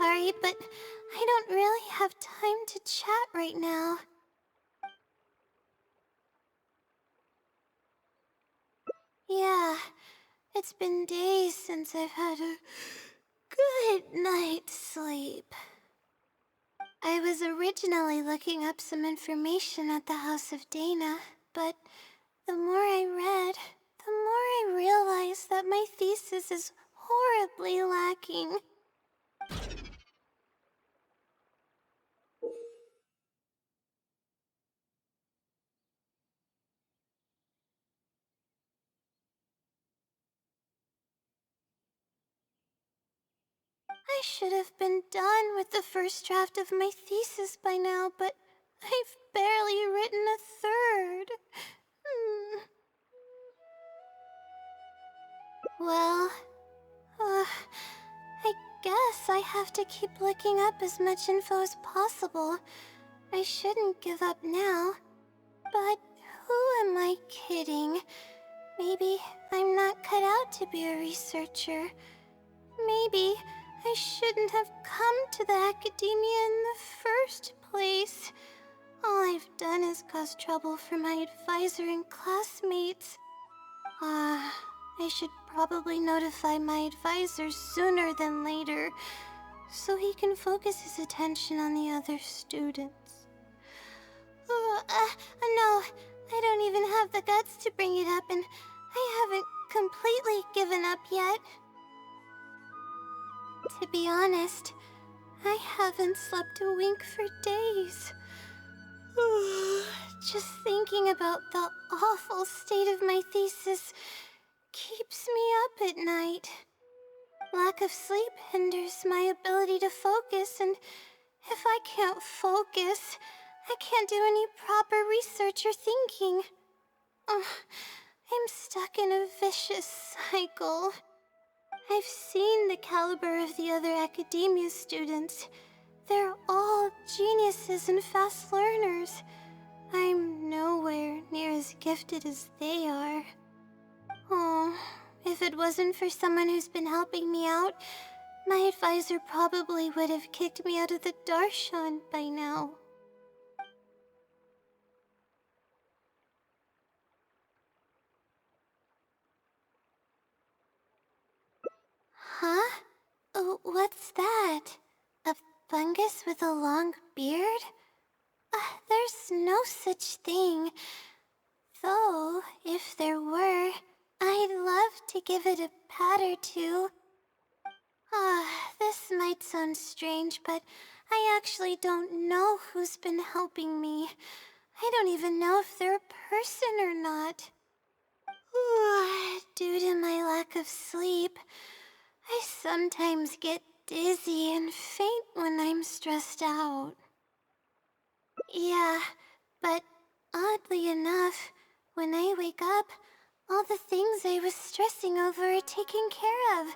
sorry, but I don't really have time to chat right now. Yeah, it's been days since I've had a good night's sleep. I was originally looking up some information at the House of Dana, but the more I read, the more I realized that my thesis is horribly lacking. I should have been done with the first draft of my thesis by now, but I've barely written a third. Well, I guess I have to keep looking up as much info as possible. I shouldn't give up now. But who am I kidding? Maybe I'm not cut out to be a researcher. Maybe I shouldn't have come to the academia in the first place. All I've done is cause trouble for my advisor and classmates. I should probably notify my advisor sooner than later, so he can focus his attention on the other students. No, I don't even have the guts to bring it up, and I haven't completely given up yet. To be honest, I haven't slept a wink for days. Just thinking about the awful state of my thesis keeps me up at night. Lack of sleep hinders my ability to focus, and if I can't focus, I can't do any proper research or thinking. I'm stuck in a vicious cycle. I've seen the caliber of the other academia students. They're all geniuses and fast learners. I'm nowhere near as gifted as they are. Oh, if it wasn't for someone who's been helping me out, my advisor probably would have kicked me out of the darshan by now. Huh? Oh, what's that? A fungus with a long beard? There's no such thing. Though, if there were, I'd love to give it a pat or two. This might sound strange, but I actually don't know who's been helping me. I don't even know if they're a person or not. Due to my lack of sleep, I sometimes get dizzy and faint when I'm stressed out. Yeah, but oddly enough, when I wake up, all the things I was stressing over are taken care of.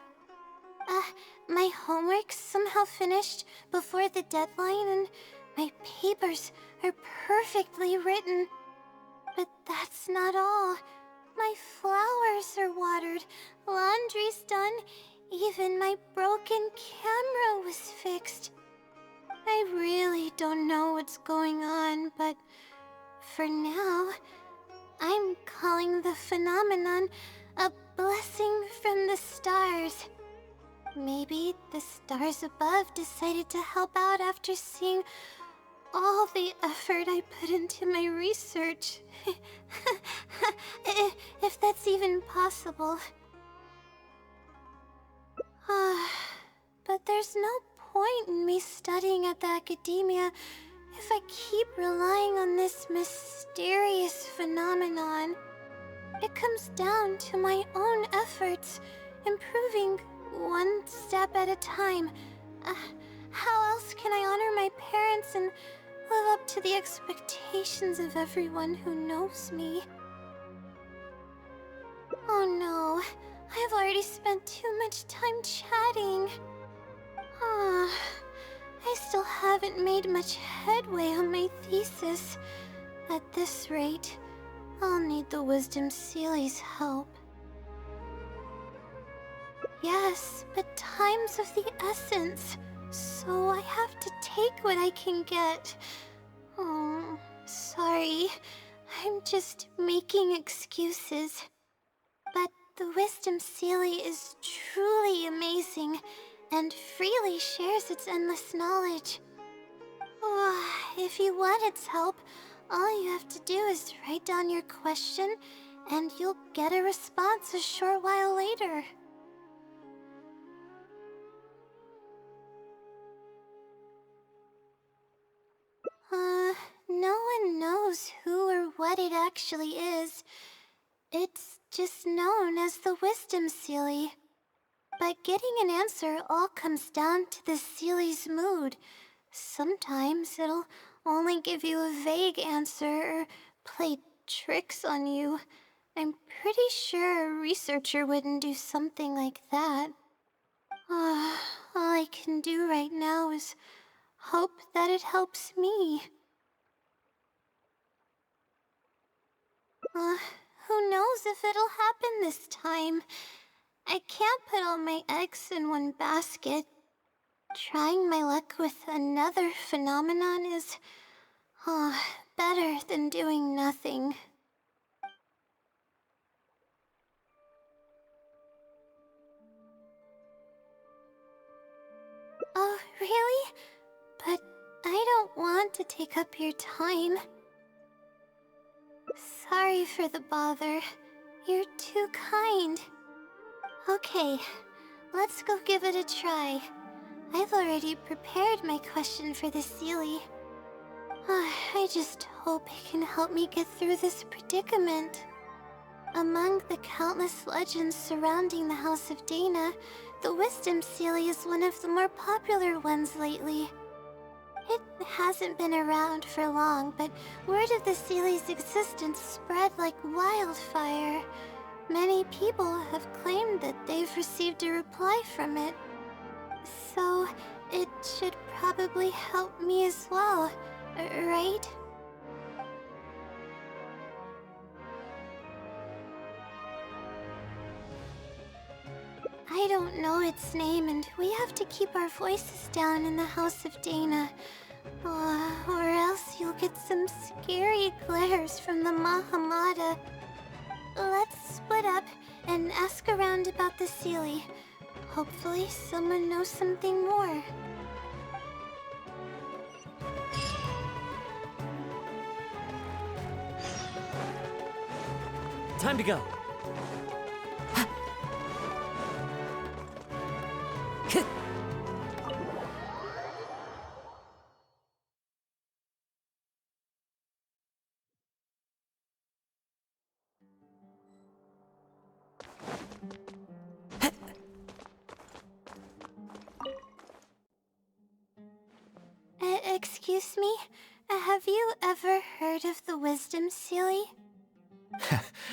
My homework's somehow finished before the deadline, and my papers are perfectly written. But that's not all. My flowers are watered, laundry's done, even my broken camera was fixed. I really don't know what's going on, but for now, I'm calling the phenomenon a blessing from the stars. Maybe the stars above decided to help out after seeing all the effort I put into my research. If that's even possible. But there's no point in me studying at the academia if I keep relying on this mysterious phenomenon. It comes down to my own efforts, improving one step at a time. How else can I honor my parents and live up to the expectations of everyone who knows me? Oh no, I've already spent too much time chatting. I still haven't made much headway on my thesis. At this rate, I'll need the Wisdom Seeley's help. Yes, but time's of the essence. So take what I can get. Oh, sorry. I'm just making excuses. But the Wisdom Sealy is truly amazing and freely shares its endless knowledge. Oh, if you want its help, all you have to do is write down your question and you'll get a response a short while later. No one knows who or what it actually is. It's just known as the Wisdom Sealy. But getting an answer all comes down to the Sealy's mood. Sometimes it'll only give you a vague answer or play tricks on you. I'm pretty sure a researcher wouldn't do something like that. All I can do right now is hope that it helps me. Who knows if it'll happen this time? I can't put all my eggs in one basket. Trying my luck with another phenomenon is better than doing nothing. Oh, really? But I don't want to take up your time. Sorry for the bother. You're too kind. Okay, let's go give it a try. I've already prepared my question for the Sealy. I just hope it can help me get through this predicament. Among the countless legends surrounding the House of Dana, the Wisdom Sealy is one of the more popular ones lately. It hasn't been around for long, but word of the Sealy's existence spread like wildfire. Many people have claimed that they've received a reply from it. So, it should probably help me as well, right? I don't know its name, and we have to keep our voices down in the House of Dana. Or else you'll get some scary glares from the Mahamada. Let's split up and ask around about the Sealy. Hopefully someone knows something more. Time to go. Excuse me? Have you ever heard of the Wisdom Sealy?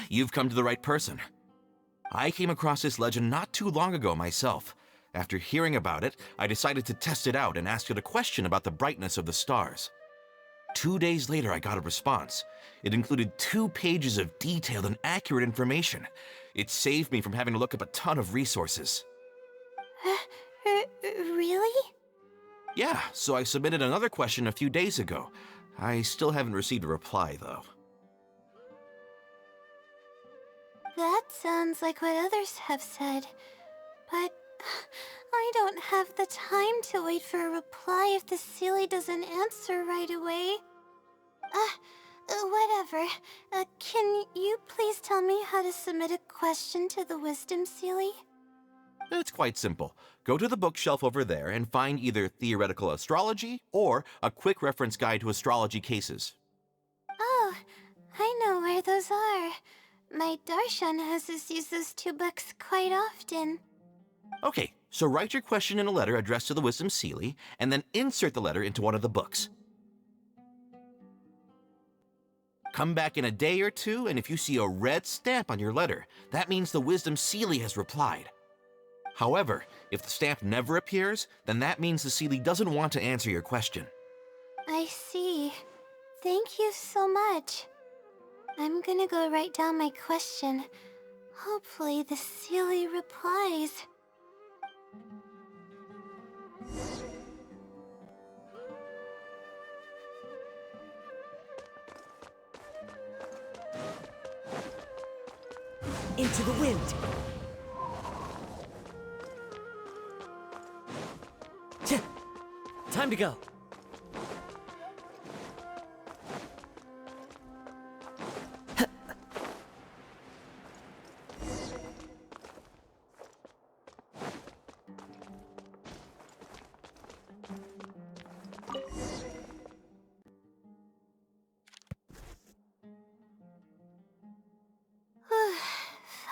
You've come to the right person. I came across this legend not too long ago myself. After hearing about it, I decided to test it out and asked it a question about the brightness of the stars. 2 days later, I got a response. It included 2 pages of detailed and accurate information. It saved me from having to look up a ton of resources. Really? Yeah, so I submitted another question a few days ago. I still haven't received a reply, though. That sounds like what others have said. But I don't have the time to wait for a reply if the Sealy doesn't answer right away. Whatever. Can you please tell me how to submit a question to the Wisdom Sealy? It's quite simple. Go to the bookshelf over there and find either Theoretical Astrology or a quick reference guide to astrology cases. Oh, I know where those are. My Darshan has us use those 2 books quite often. Okay, so write your question in a letter addressed to the Wisdom Sealy, and then insert the letter into one of the books. Come back in a day or 2, and if you see a red stamp on your letter, that means the Wisdom Sealy has replied. However, if the stamp never appears, then that means the Sealy doesn't want to answer your question. I see. Thank you so much. I'm gonna go write down my question. Hopefully the Sealy replies. into the wind. Time to go.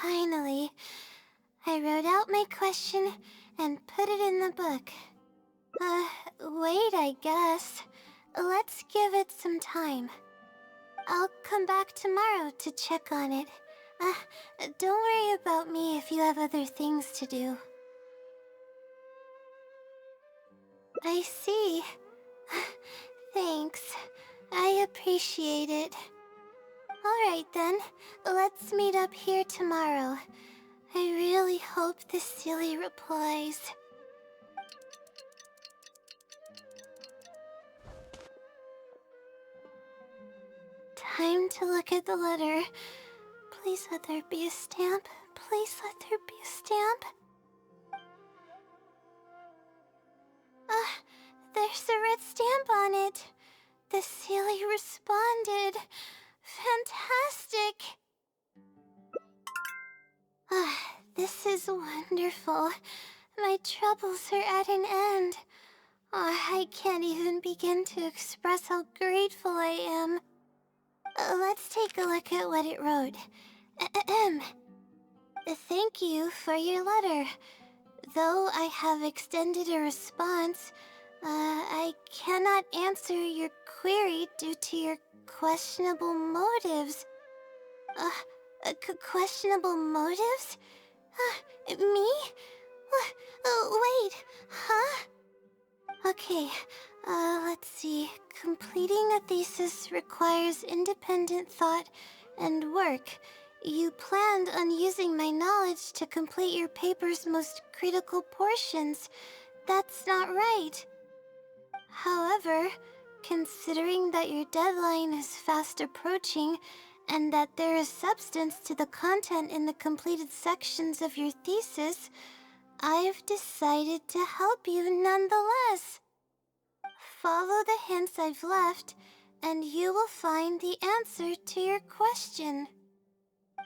Finally, I wrote out my question and put it in the book. Wait, I guess. Let's give it some time. I'll come back tomorrow to check on it. Don't worry about me if you have other things to do. I see. Thanks. I appreciate it. Alright then, let's meet up here tomorrow. I really hope this silly replies. Time to look at the letter. Please let there be a stamp. Please let there be a stamp. There's a red stamp on it. The silly responded. Fantastic. This is wonderful. My troubles are at an end. I can't even begin to express how grateful I am. Let's take a look at what it wrote. Thank you for your letter. Though I have extended a response, I cannot answer your query due to your questionable motives. Questionable motives? Me? Wait, huh? Okay, let's see. Completing a thesis requires independent thought and work. You planned on using my knowledge to complete your paper's most critical portions. That's not right. However, considering that your deadline is fast approaching, and that there is substance to the content in the completed sections of your thesis, I've decided to help you nonetheless. Follow the hints I've left, and you will find the answer to your question.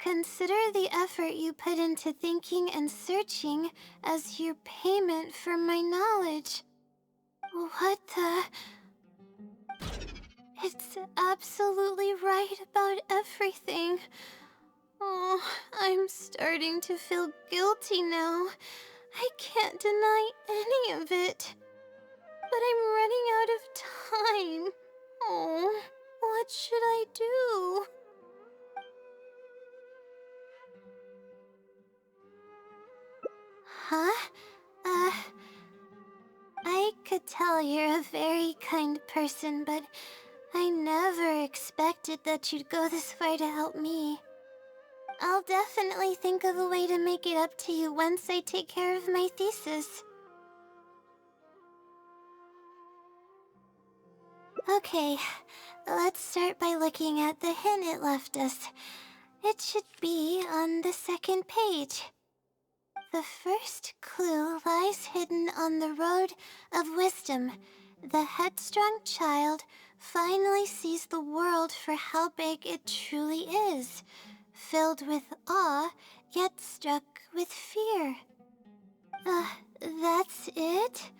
Consider the effort you put into thinking and searching as your payment for my knowledge. What the... It's absolutely right about everything. Oh, I'm starting to feel guilty now. I can't deny any of it. But I'm running out of time. Oh, what should I do? Huh? I could tell you're a very kind person, but I never expected that you'd go this far to help me. I'll definitely think of a way to make it up to you once I take care of my thesis. Okay, let's start by looking at the hint it left us. It should be on the second page. The first clue lies hidden on the road of wisdom. The headstrong child finally sees the world for how big it truly is, filled with awe, yet struck with fear. That's it?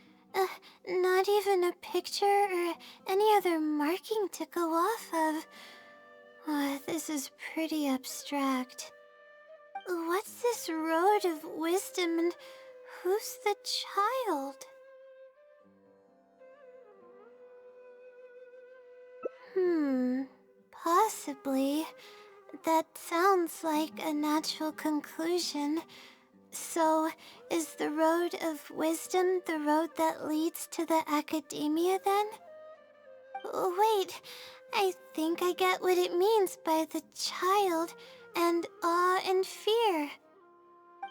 Not even a picture or any other marking to go off of. This is pretty abstract. What's this road of wisdom and who's the child? Possibly. That sounds like a natural conclusion. So, is the road of wisdom the road that leads to the academia then? Wait, I think I get what it means by the child and awe and fear.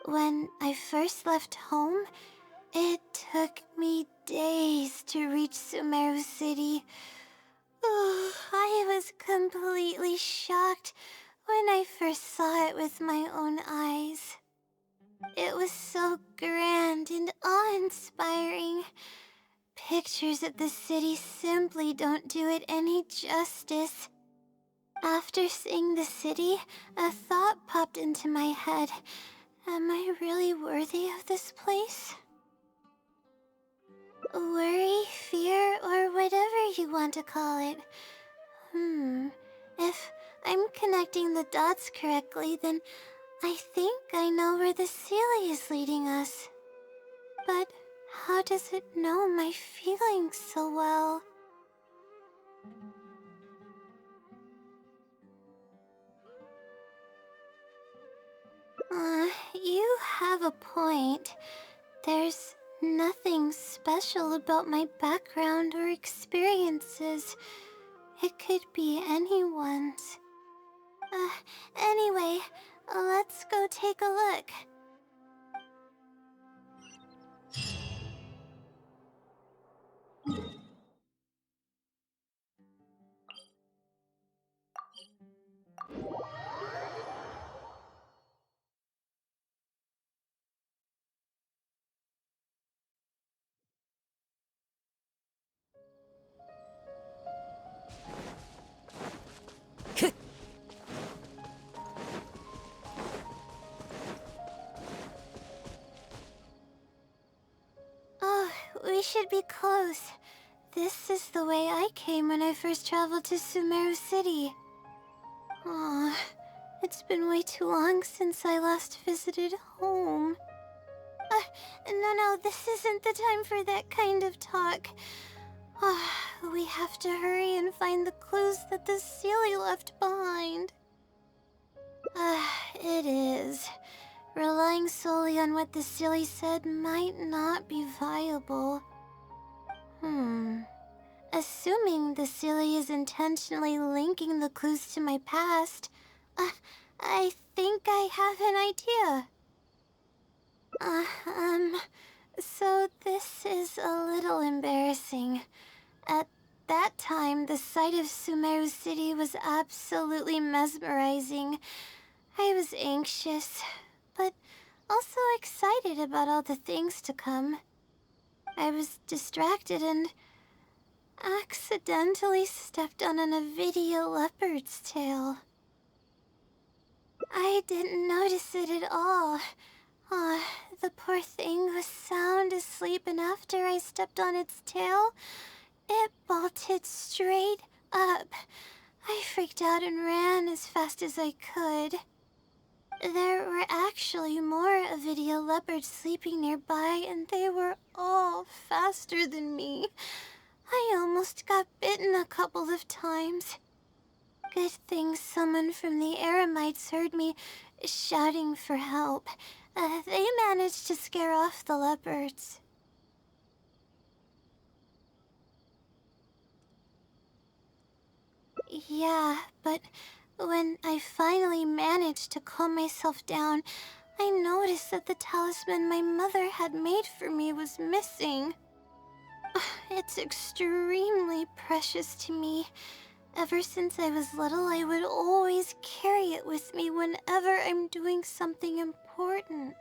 When I first left home, it took me days to reach Sumeru City. I was completely shocked when I first saw it with my own eyes. It was so grand and awe-inspiring. Pictures of the city simply don't do it any justice. After seeing the city, a thought popped into my head. Am I really worthy of this place? Worry, fear, or whatever you want to call it. If I'm connecting the dots correctly, then I think I know where the Sealy is leading us. But how does it know my feelings so well? You have a point. There's nothing special about my background or experiences. It could be anyone's. Anyway, let's go take a look. Oh, we should be close. This is the way I came when I first traveled to Sumeru City. Aw, it's been way too long since I last visited home. No, this isn't the time for that kind of talk. We have to hurry and find the clues that the Sealy left behind. It is. Relying solely on what the Sealy said might not be viable. Assuming the Sealy is intentionally linking the clues to my past, I think I have an idea. So this is a little embarrassing. At that time, the sight of Sumeru City was absolutely mesmerizing. I was anxious, but also excited about all the things to come. I was distracted and accidentally stepped on an Avidia leopard's tail. I didn't notice it at all. The poor thing was sound asleep, and after I stepped on its tail, it bolted straight up. I freaked out and ran as fast as I could. There were actually more Avidia leopards sleeping nearby, and they were all faster than me. I almost got bitten a couple of times. Good thing someone from the Eremites heard me shouting for help. They managed to scare off the leopards. Yeah, but when I finally managed to calm myself down, I noticed that the talisman my mother had made for me was missing. It's extremely precious to me. Ever since I was little, I would always carry it with me whenever I'm doing something important.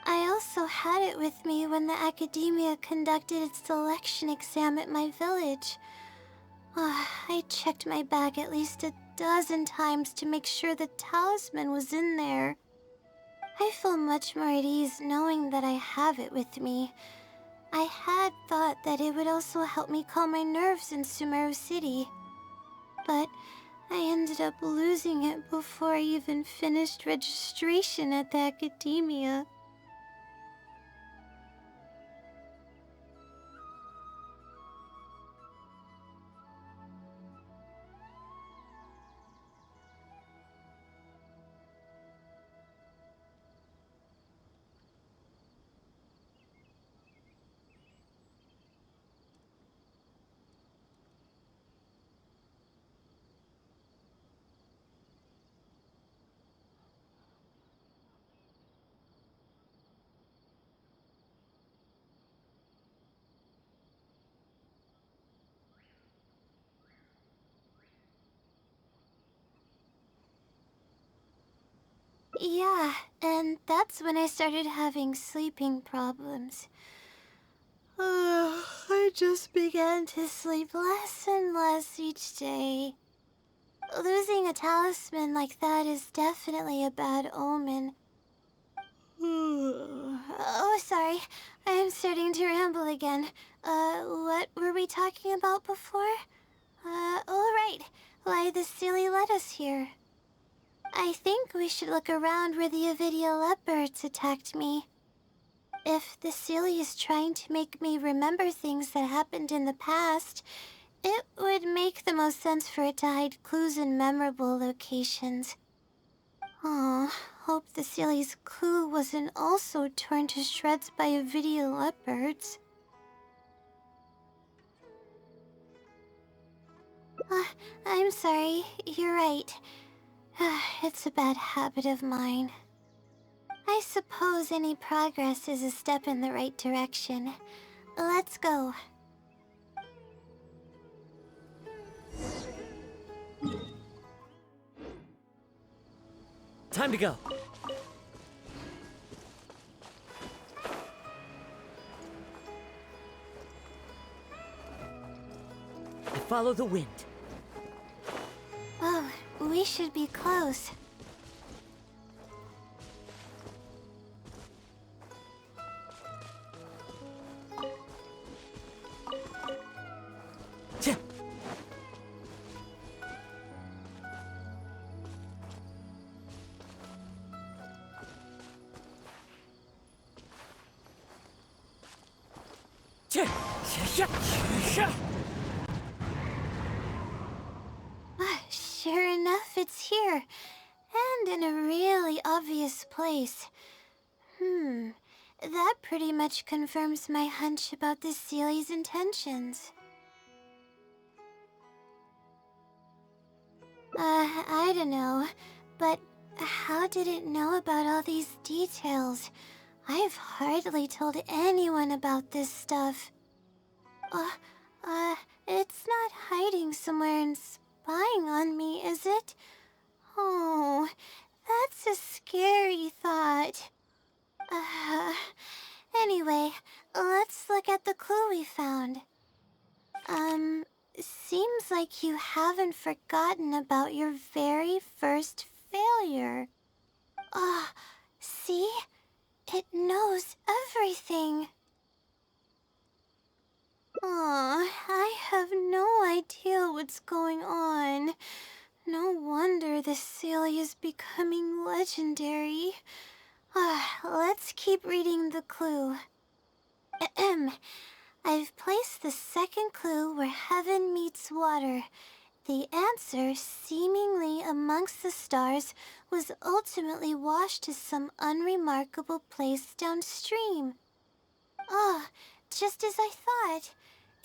I also had it with me when the academia conducted its selection exam at my village. I checked my bag at least a dozen times to make sure the talisman was in there. I feel much more at ease knowing that I have it with me. I had thought that it would also help me calm my nerves in Sumeru City. But I ended up losing it before I even finished registration at the academia. Yeah, and that's when I started having sleeping problems. I just began to sleep less and less each day. Losing a talisman like that is definitely a bad omen. Oh, sorry. I'm starting to ramble again. What were we talking about before? Oh, right. Why the silly led us here. I think we should look around where the Avidia leopards attacked me. If the silly is trying to make me remember things that happened in the past, it would make the most sense for it to hide clues in memorable locations. Aw, hope the silly's clue wasn't also torn to shreds by Avidia leopards. I'm sorry, you're right. It's a bad habit of mine. I suppose any progress is a step in the right direction. Let's go. Time to go. I follow the wind. Oh, we should be close. Tch! Tch! Sure enough, it's here. And in a really obvious place. That pretty much confirms my hunch about the Sealy's intentions. I don't know, but how did it know about all these details? I've hardly told anyone about this stuff. It's not hiding somewhere and spying on me, is it? Oh, that's a scary thought. Uh, anyway, let's look at the clue we found. Seems like you haven't forgotten about your very first failure. See? It knows everything. I have no idea what's going on. No wonder this Celia is becoming legendary. Let's keep reading the clue. Ahem. I've placed the second clue where heaven meets water. The answer, seemingly amongst the stars, was ultimately washed to some unremarkable place downstream. Just as I thought.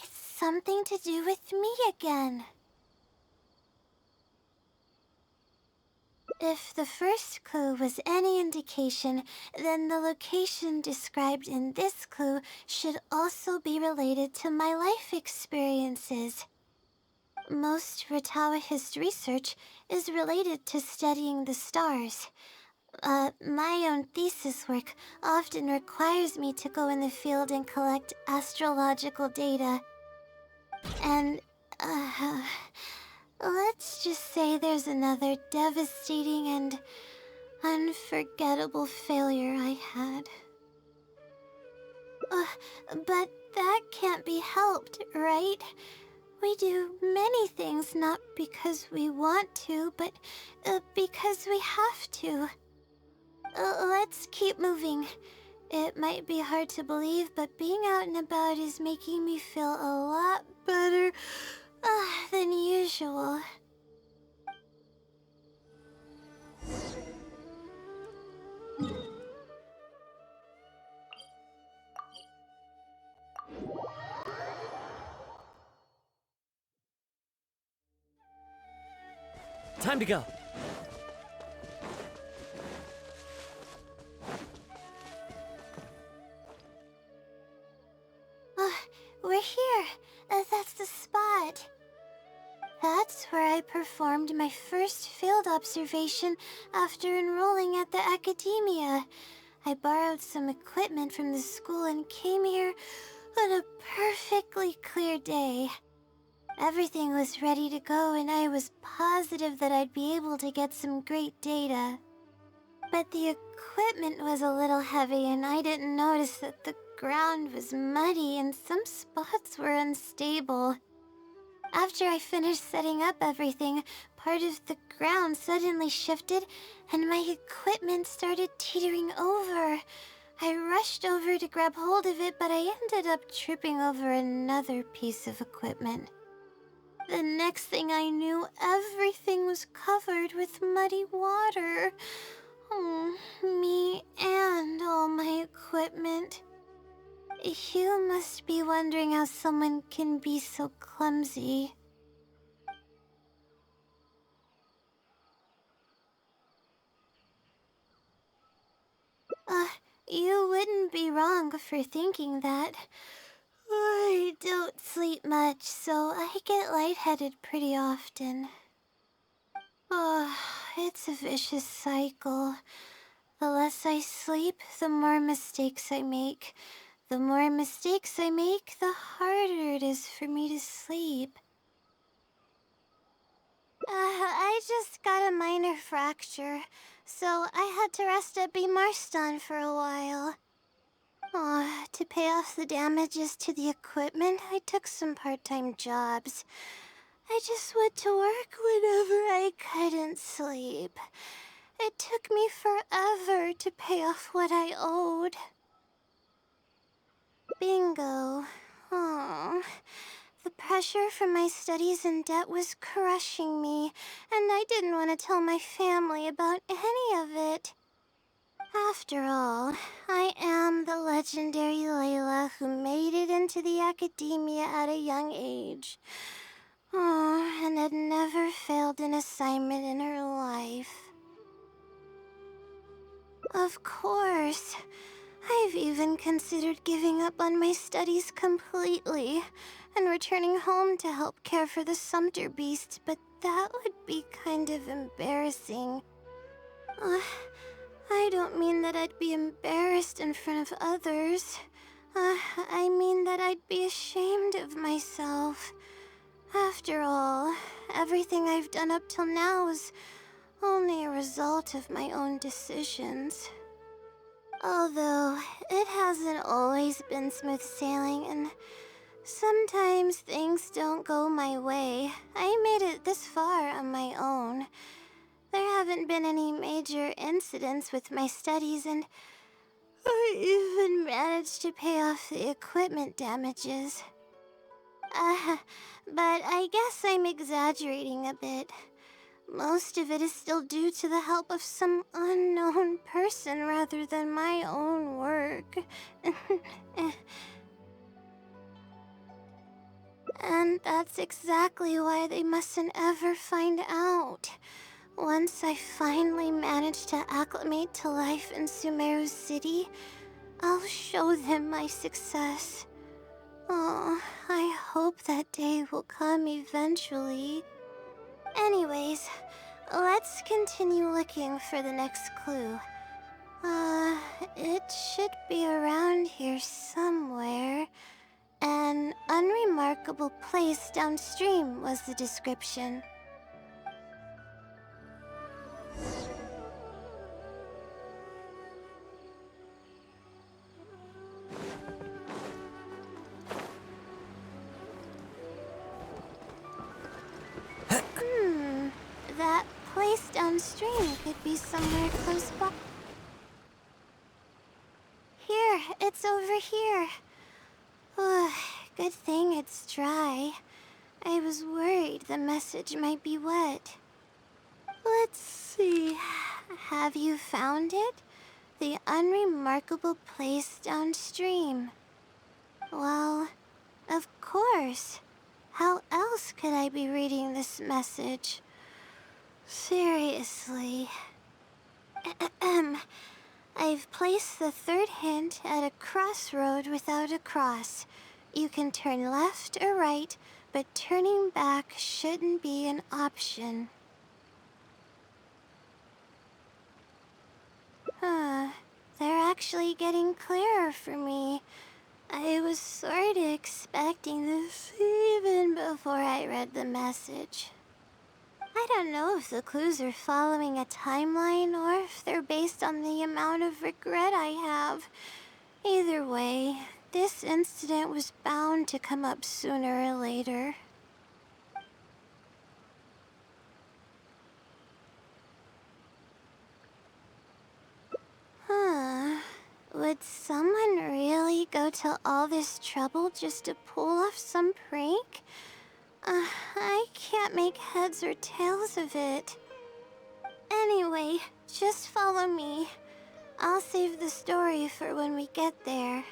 It's something to do with me again. If the first clue was any indication, then the location described in this clue should also be related to my life experiences. Most Ratawahist research is related to studying the stars. My own thesis work often requires me to go in the field and collect astrological data. And, let's just say there's another devastating and unforgettable failure I had. But that can't be helped, right? We do many things not because we want to, but because we have to. Let's keep moving. It might be hard to believe, but being out and about is making me feel a lot better than usual. Time to go. We're here. That's the spot. That's where I performed my first field observation after enrolling at the academia. I borrowed some equipment from the school and came here on a perfectly clear day. Everything was ready to go, and I was positive that I'd be able to get some great data. But the equipment was a little heavy, and I didn't notice that the ground was muddy and some spots were unstable. After I finished setting up everything, part of the ground suddenly shifted, and my equipment started teetering over. I rushed over to grab hold of it, but I ended up tripping over another piece of equipment. The next thing I knew, everything was covered with muddy water. Oh, me and all my equipment. You must be wondering how someone can be so clumsy. You wouldn't be wrong for thinking that. I don't sleep much, so I get lightheaded pretty often. It's a vicious cycle. The less I sleep, the more mistakes I make. The more mistakes I make, the harder it is for me to sleep. I just got a minor fracture, so I had to rest at B. Marston for a while. To pay off the damages to the equipment, I took some part-time jobs. I just went to work whenever I couldn't sleep. It took me forever to pay off what I owed. Bingo. Oh, the pressure from my studies and debt was crushing me, and I didn't want to tell my family about any of it. After all, I am the legendary Laila who made it into the academia at a young age. And had never failed an assignment in her life. Of course, I've even considered giving up on my studies completely and returning home to help care for the Sumter beast, but that would be kind of embarrassing. I don't mean that I'd be embarrassed in front of others. I mean that I'd be ashamed of myself. After all, everything I've done up till now is only a result of my own decisions. Although, it hasn't always been smooth sailing, and sometimes things don't go my way. I made it this far on my own. There haven't been any major incidents with my studies, and I even managed to pay off the equipment damages. But I guess I'm exaggerating a bit. Most of it is still due to the help of some unknown person rather than my own work. And that's exactly why they mustn't ever find out. Once I finally manage to acclimate to life in Sumeru City, I'll show them my success. Oh, I hope that day will come eventually. Anyways, let's continue looking for the next clue. It should be around here somewhere. An unremarkable place downstream was the description. That place downstream could be somewhere close by. Here, it's over here. Good thing it's dry. I was worried the message might be wet. Let's see. Have you found it? The unremarkable place downstream. Well, of course. How else could I be reading this message? Seriously. I've placed the third hint at a crossroad without a cross. You can turn left or right, but turning back shouldn't be an option. They're actually getting clearer for me. I was sort of expecting this even before I read the message. I don't know if the clues are following a timeline or if they're based on the amount of regret I have. Either way, this incident was bound to come up sooner or later. Would someone really go to all this trouble just to pull off some prank? I can't make heads or tails of it. Anyway, just follow me. I'll save the story for when we get there.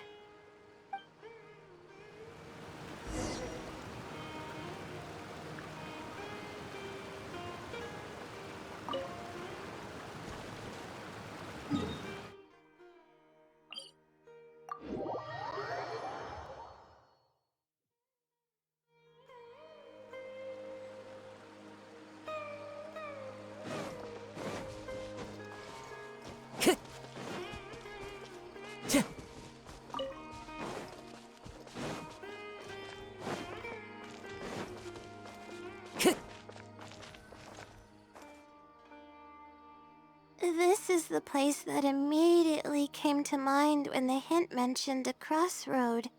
This is the place that immediately came to mind when the hint mentioned a crossroad.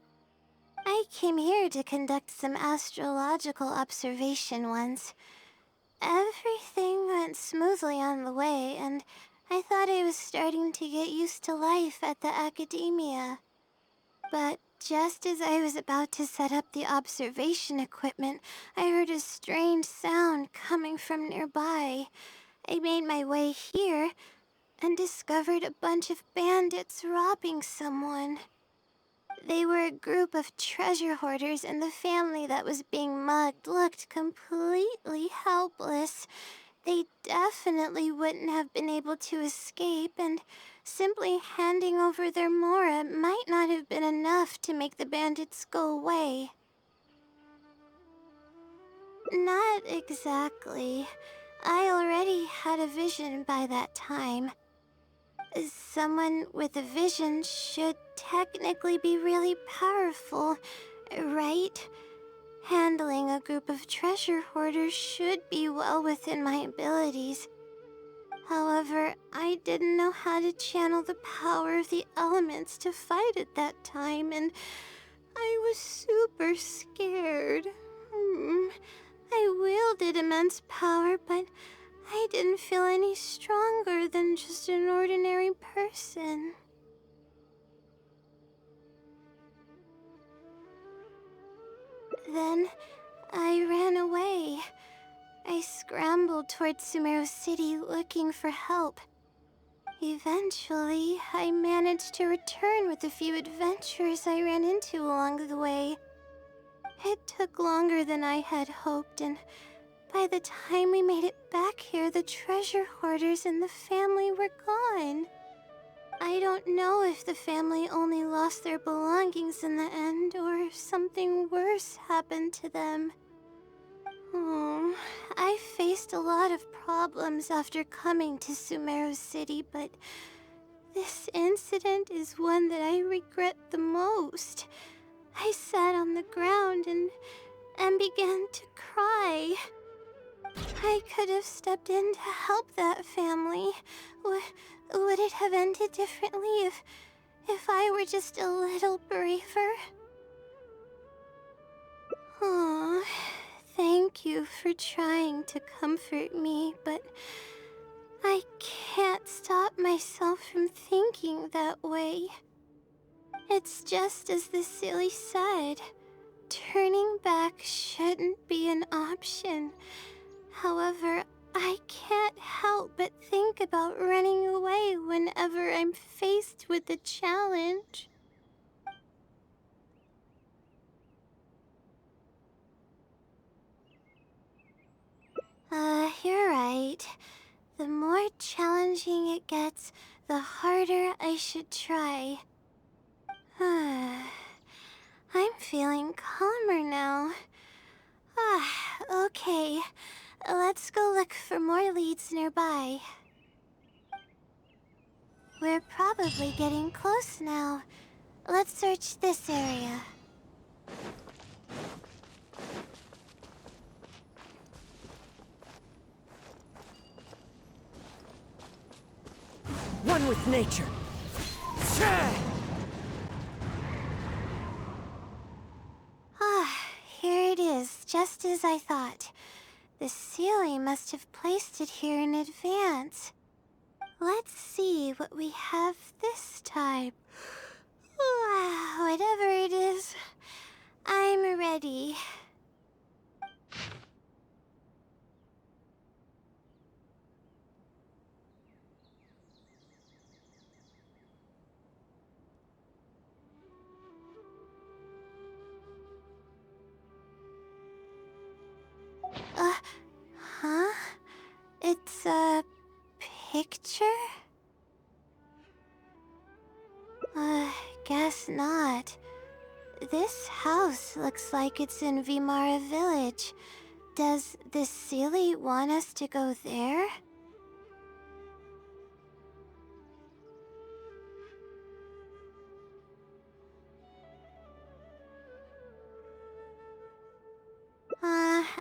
I came here to conduct some astrological observation once. Everything went smoothly on the way, and I thought I was starting to get used to life at the academia. But just as I was about to set up the observation equipment, I heard a strange sound coming from nearby. I made my way here and discovered a bunch of bandits robbing someone. They were a group of treasure hoarders, and the family that was being mugged looked completely helpless. They definitely wouldn't have been able to escape, and simply handing over their mora might not have been enough to make the bandits go away. Not exactly. I already had a vision by that time. Someone with a vision should technically be really powerful, right? Handling a group of treasure hoarders should be well within my abilities. However, I didn't know how to channel the power of the elements to fight at that time, and I was super scared. I wielded immense power, but I didn't feel any stronger than just an ordinary person. Then I ran away. I scrambled towards Sumeru City looking for help. Eventually, I managed to return with a few adventurers I ran into along the way. It took longer than I had hoped, and by the time we made it back here, the treasure hoarders and the family were gone. I don't know if the family only lost their belongings in the end, or if something worse happened to them. I faced a lot of problems after coming to Sumeru City, but this incident is one that I regret the most. I sat on the ground and began to cry. I could have stepped in to help that family. Would it have ended differently if I were just a little braver? Aw, thank you for trying to comfort me, but I can't stop myself from thinking that way. It's just as the silly said. Turning back shouldn't be an option. However, I can't help but think about running away whenever I'm faced with a challenge. You're right. The more challenging it gets, the harder I should try. I'm feeling calmer now. door leads nearby. We're probably getting close now. Let's search this area. One with nature. Ah, here it is, just as I thought. The Sealy must have placed it here in advance. Let's see what we have this time. Whatever it is, I'm ready. Huh? It's a picture? Guess not. This house looks like it's in Vimara Village. Does the Sealy want us to go there?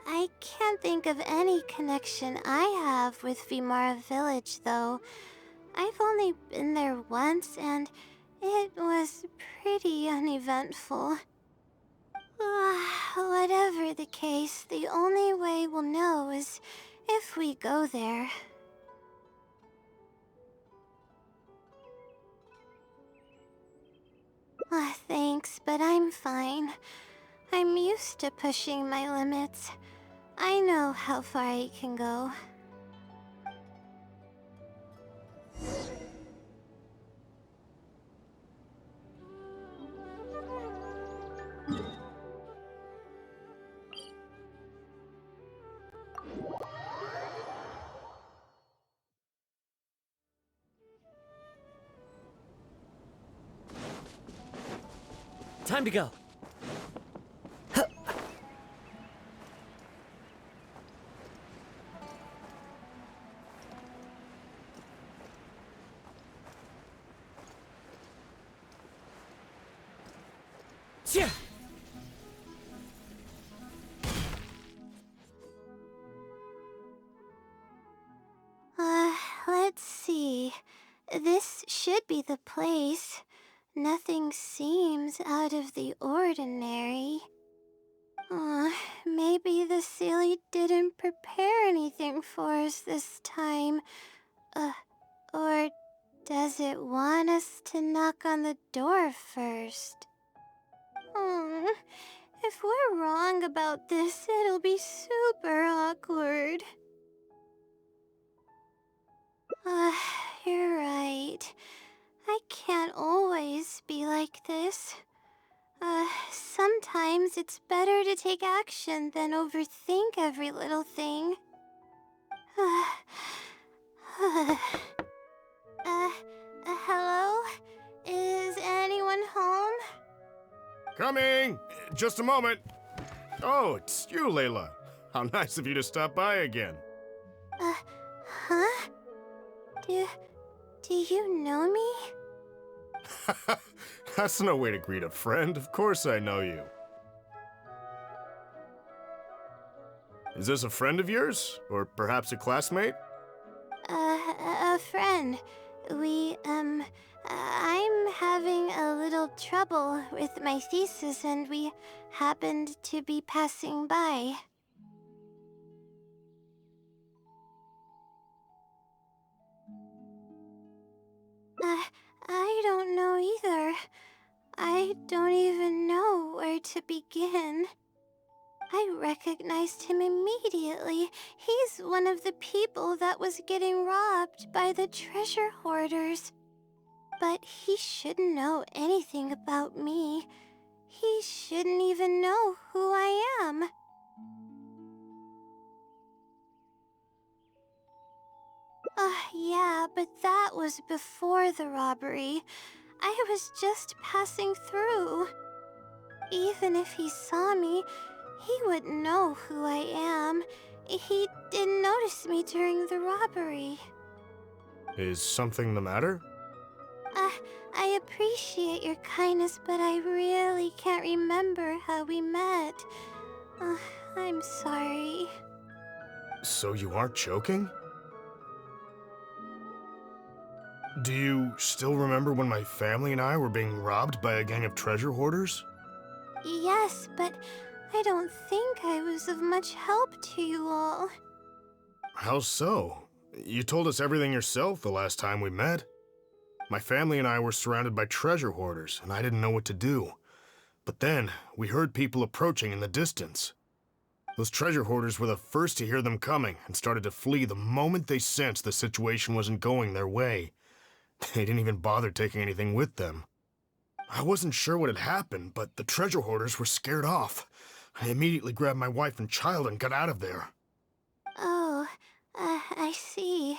I can't think of any connection I have with Vimara Village, though. I've only been there once, and it was pretty uneventful. Whatever the case, the only way we'll know is if we go there. Thanks, but I'm fine. I'm used to pushing my limits. I know how far I can go. Time to go. Yeah. Let's see. This should be the place. Nothing seems out of the ordinary. Maybe the Sealy didn't prepare anything for us this time. Or does it want us to knock on the door first? If we're wrong about this, it'll be super awkward. You're right. I can't always be like this. Sometimes it's better to take action than overthink every little thing. Hello? Is anyone home? Coming! Just a moment. Oh, it's you, Laila. How nice of you to stop by again. Huh? Do you know me? That's no way to greet a friend. Of course I know you. Is this a friend of yours? Or perhaps a classmate? A friend. I'm having a little trouble with my thesis, and we happened to be passing by. I don't know either. I don't even know where to begin. I recognized him immediately. He's one of the people that was getting robbed by the treasure hoarders. But he shouldn't know anything about me. He shouldn't even know who I am. Yeah, but that was before the robbery. I was just passing through. Even if he saw me, He wouldn't know who I am. He didn't notice me during the robbery. Is something the matter? I appreciate your kindness, but I really can't remember how we met. I'm sorry. So you aren't joking? Do you still remember when my family and I were being robbed by a gang of treasure hoarders? Yes, but I don't think I was of much help to you all. How so? You told us everything yourself the last time we met. My family and I were surrounded by treasure hoarders, and I didn't know what to do. But then, we heard people approaching in the distance. Those treasure hoarders were the first to hear them coming and started to flee the moment they sensed the situation wasn't going their way. They didn't even bother taking anything with them. I wasn't sure what had happened, but the treasure hoarders were scared off. I immediately grabbed my wife and child and got out of there. Oh, I see.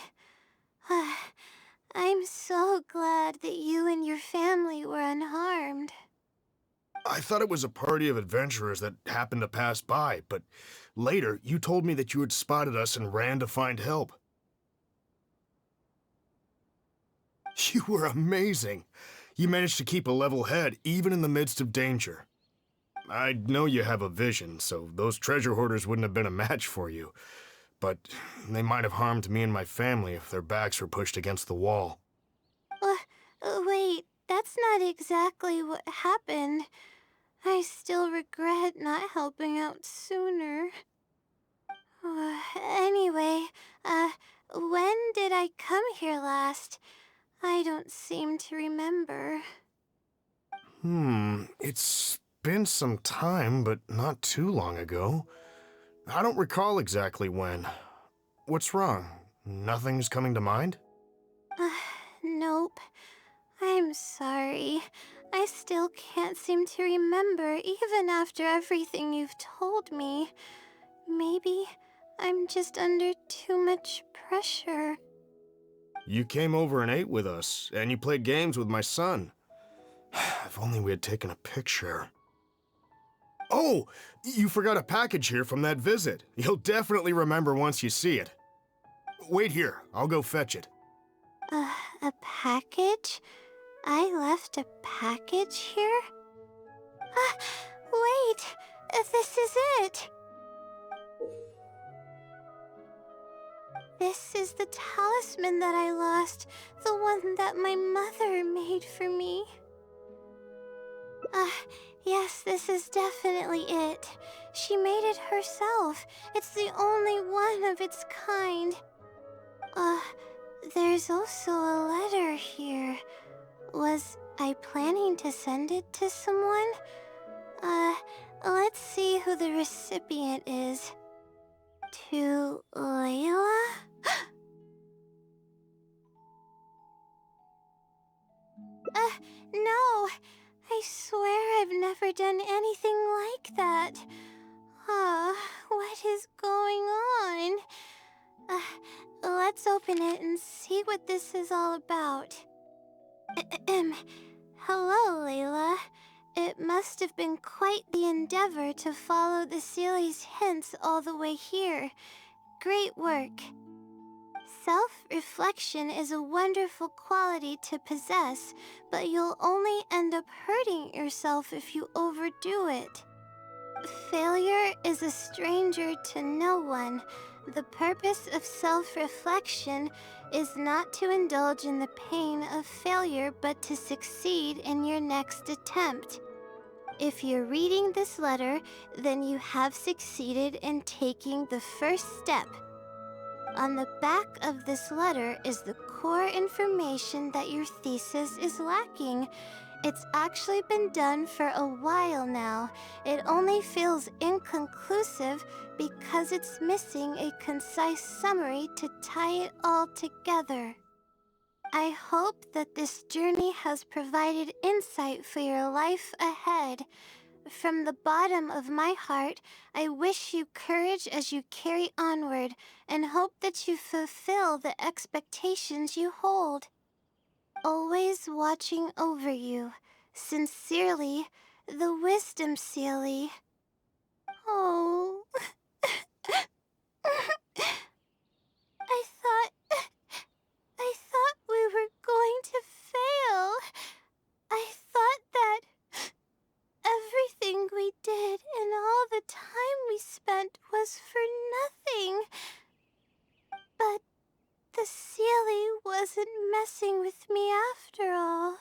I'm so glad that you and your family were unharmed. I thought it was a party of adventurers that happened to pass by, but later you told me that you had spotted us and ran to find help. You were amazing. You managed to keep a level head even in the midst of danger. I know you have a vision, so those treasure hoarders wouldn't have been a match for you. But they might have harmed me and my family if their backs were pushed against the wall. Wait, that's not exactly what happened. I still regret not helping out sooner. Anyway, when did I come here last? I don't seem to remember. It's been some time, but not too long ago. I don't recall exactly when. What's wrong? Nothing's coming to mind? Nope. I'm sorry. I still can't seem to remember, even after everything you've told me. Maybe I'm just under too much pressure. You came over and ate with us, and you played games with my son. If only we had taken a picture. Oh, you forgot a package here from that visit. You'll definitely remember once you see it. Wait here, I'll go fetch it. A package? I left a package here? Wait! This is it! This is the talisman that I lost, the one that my mother made for me. Yes, this is definitely it. She made it herself. It's the only one of its kind. There's also a letter here. Was I planning to send it to someone? Let's see who the recipient is. To Laila? No. I swear I've never done anything like that. What is going on? Let's open it and see what this is all about. Hello, Laila. It must have been quite the endeavor to follow the Sealy's hints all the way here. Great work. Self-reflection is a wonderful quality to possess, but you'll only end up hurting yourself if you overdo it. Failure is a stranger to no one. The purpose of self-reflection is not to indulge in the pain of failure, but to succeed in your next attempt. If you're reading this letter, then you have succeeded in taking the first step. On the back of this letter is the core information that your thesis is lacking. It's actually been done for a while now. It only feels inconclusive because it's missing a concise summary to tie it all together. I hope that this journey has provided insight for your life ahead. From the bottom of my heart, I wish you courage as you carry onward and hope that you fulfill the expectations you hold. Always watching over you. Sincerely, the Wisdom Sealy. Oh. I thought we were going to fail. I thought that everything we did and all the time we spent was for nothing. But the Sealy wasn't messing with me after all.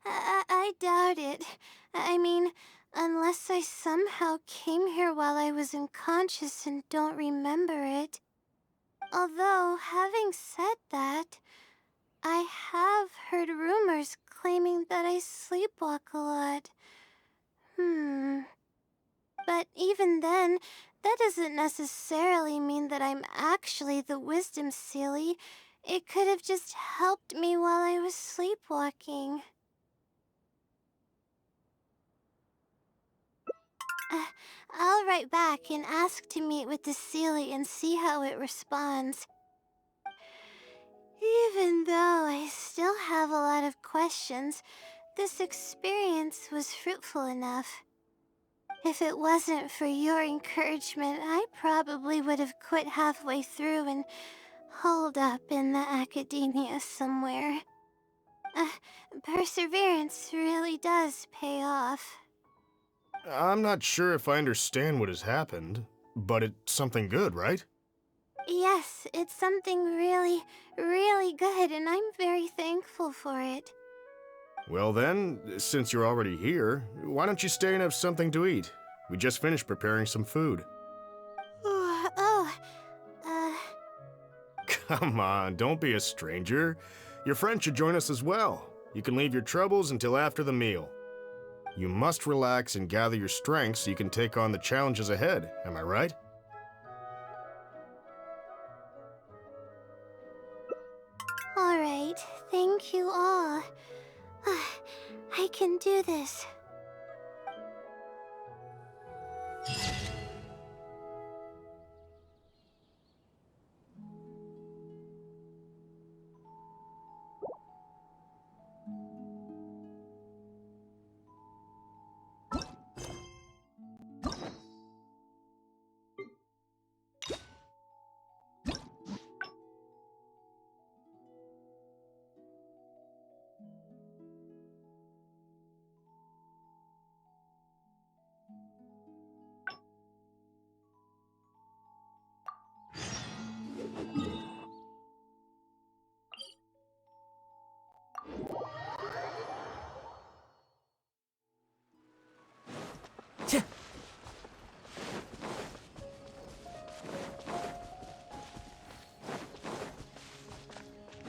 I doubt it. I mean, unless I somehow came here while I was unconscious and don't remember it. Although, having said that, I have heard rumors claiming that I sleepwalk a lot. But even then, that doesn't necessarily mean that I'm actually the wisdom Sealy. It could have just helped me while I was sleepwalking. I'll write back and ask to meet with the Sealy and see how it responds. Even though I still have a lot of questions, this experience was fruitful enough. If it wasn't for your encouragement, I probably would have quit halfway through and holed up in the academia somewhere. Perseverance really does pay off. I'm not sure if I understand what has happened, but it's something good, right? Yes, it's something really, really good, and I'm very thankful for it. Well then, since you're already here, why don't you stay and have something to eat? We just finished preparing some food. Come on, don't be a stranger. Your friend should join us as well. You can leave your troubles until after the meal. You must relax and gather your strength so you can take on the challenges ahead, am I right? Alright, thank you all. I can do this.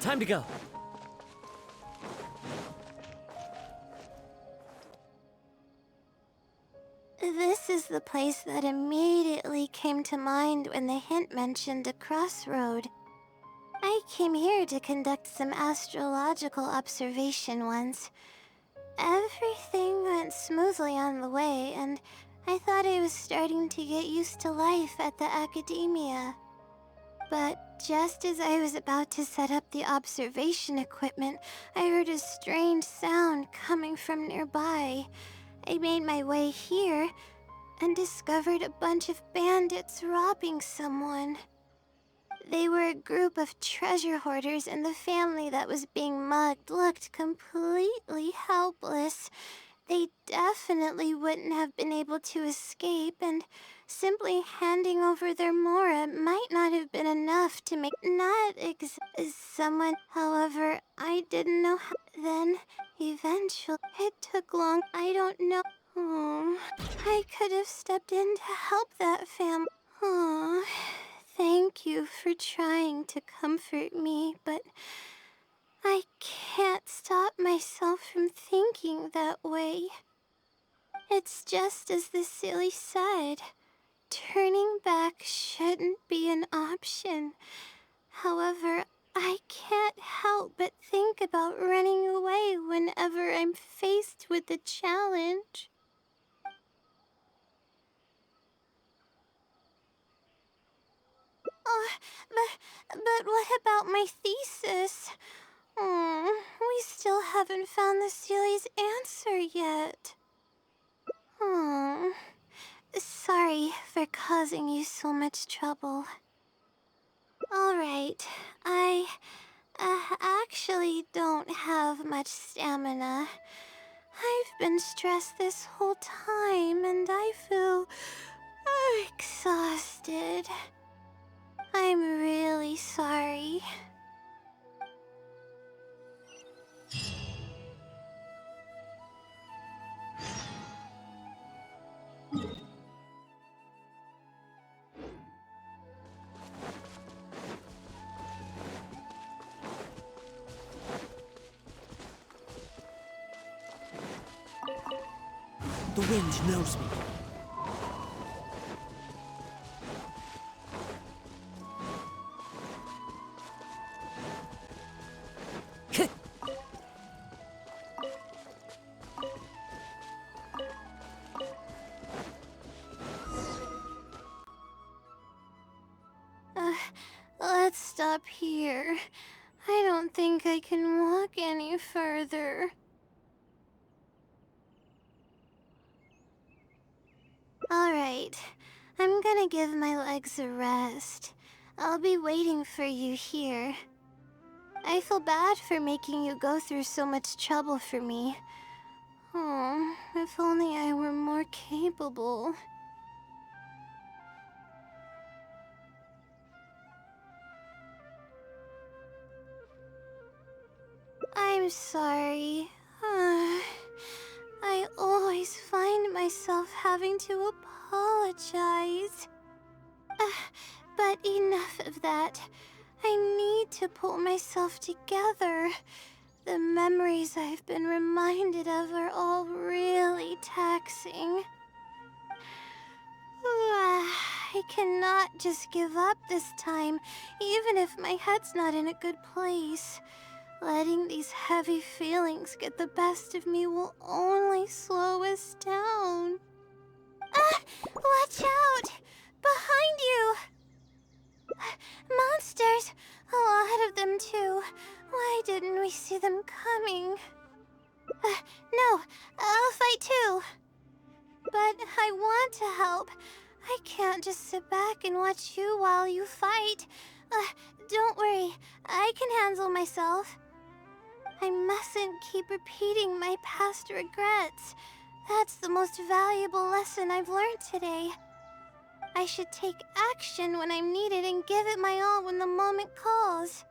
Time to go. This is the place that immediately came to mind when the hint mentioned a crossroad. I came here to conduct some astrological observation once. Everything went smoothly on the way, and I thought I was starting to get used to life at the academia. But just as I was about to set up the observation equipment, I heard a strange sound coming from nearby. I made my way here and discovered a bunch of bandits robbing someone. They were a group of treasure hoarders, and the family that was being mugged looked completely helpless. They definitely wouldn't have been able to escape, and simply handing over their Mora might not have been enough to make someone. However, I didn't know how. Then, eventually, it took long. I don't know. I could have stepped in to help that family. Thank you for trying to comfort me, but I can't stop myself from thinking that way. It's just as the Silly said. Turning back shouldn't be an option. However, I can't help but think about running away whenever I'm faced with a challenge. But what about my thesis? We still haven't found the Sealy's answer yet. Oh, sorry for causing you so much trouble. Alright, I actually don't have much stamina. I've been stressed this whole time and I feel exhausted. I'm really sorry. The wind knows me. Let's stop here. I don't think I can walk any further. Alright, I'm gonna give my legs a rest. I'll be waiting for you here. I feel bad for making you go through so much trouble for me. Oh, if only I were more capable. I'm sorry. I always find myself having to apologize. But enough of that. I need to pull myself together. The memories I've been reminded of are all really taxing. I cannot just give up this time, even if my head's not in a good place. Letting these heavy feelings get the best of me will only slow us down. Watch out! Behind you! Monsters! A lot of them, too. Why didn't we see them coming? No, I'll fight too. But I want to help. I can't just sit back and watch you while you fight. Don't worry, I can handle myself. I mustn't keep repeating my past regrets. That's the most valuable lesson I've learned today. I should take action when I'm needed and give it my all when the moment calls.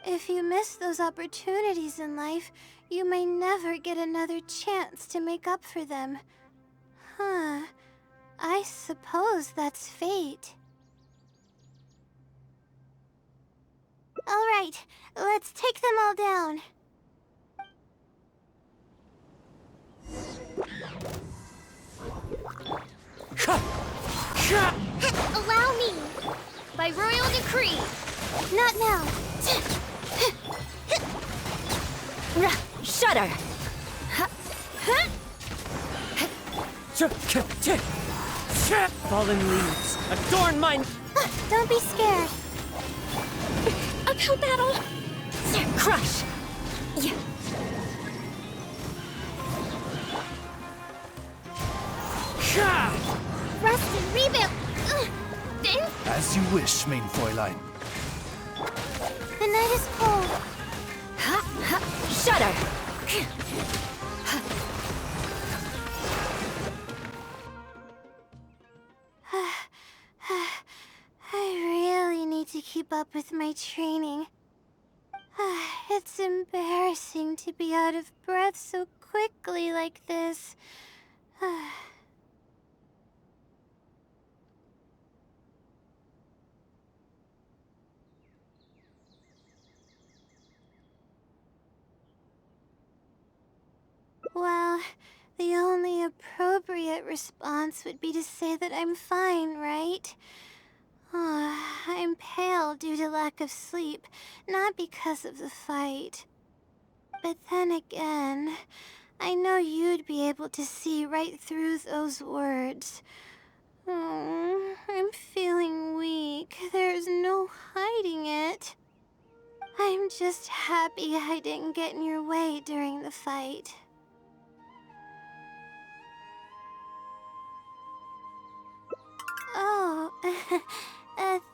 If you miss those opportunities in life, you may never get another chance to make up for them. Huh. I suppose that's fate. Alright, let's take them all down. Allow me! By royal decree! Not now. Shudder! Fallen leaves, adorn mine. Don't be scared. Uphill battle! Crush! Rest and rebuild. Then? As you wish, main Fräulein. The night is cold. Shudder! I really need to keep up with my training. It's embarrassing to be out of breath so quickly like this. Well, the only appropriate response would be to say that I'm fine, right? I'm pale due to lack of sleep, not because of the fight. But then again, I know you'd be able to see right through those words. Oh, I'm feeling weak. There's no hiding it. I'm just happy I didn't get in your way during the fight.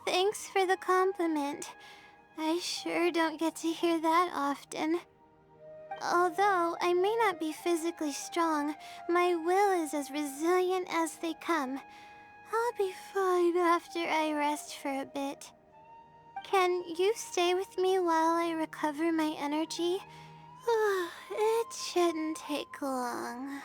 Thanks for the compliment. I sure don't get to hear that often. Although I may not be physically strong, my will is as resilient as they come. I'll be fine after I rest for a bit. Can you stay with me while I recover my energy? It shouldn't take long.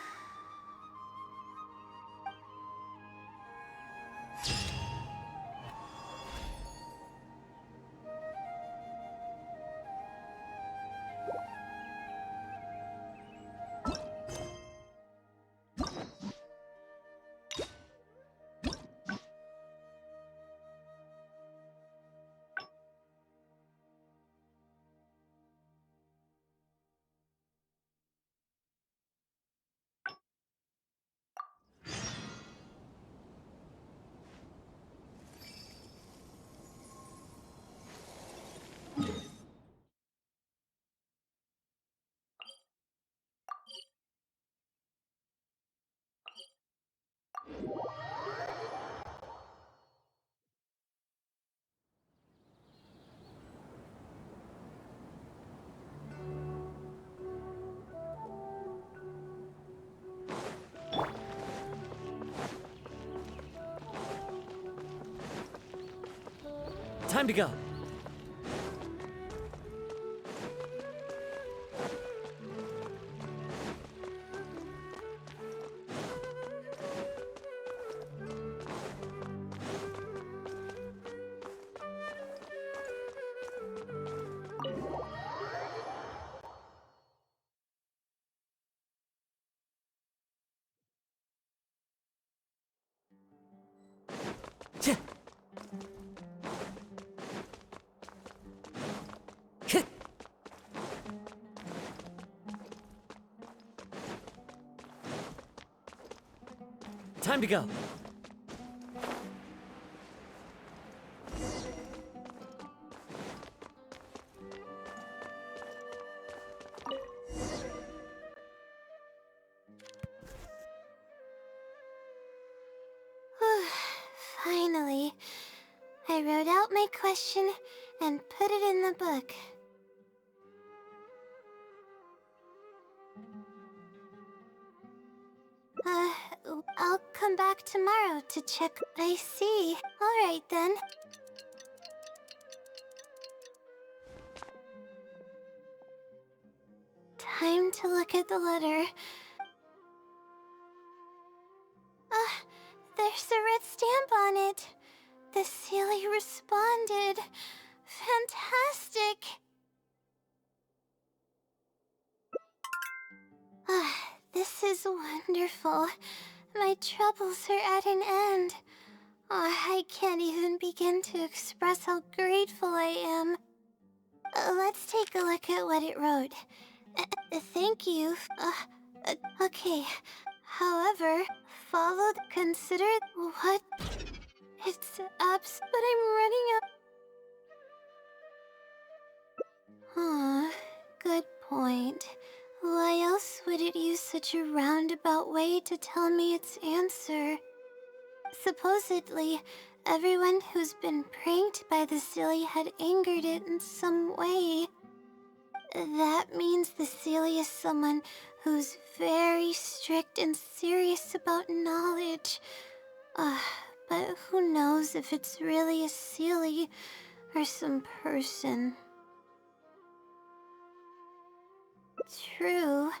Time to go. Ch- Hit. Time to go. Finally, I wrote out my question and put it in the book. I'll come back tomorrow to check. I see. All right then. Time to look at the letter. There's a red stamp on it. The Sealy responded. Fantastic. This is wonderful. My troubles are at an end. I can't even begin to express how grateful I am. Let's take a look at what it wrote. Thank you. Okay. However, followed, considered, what? It's apps, but I'm running up. Good point. Why else would it use such a roundabout way to tell me its answer? Supposedly, everyone who's been pranked by the Silly had angered it in some way. That means the Silly is someone who's very strict and serious about knowledge. But who knows if it's really a Silly or some person. True.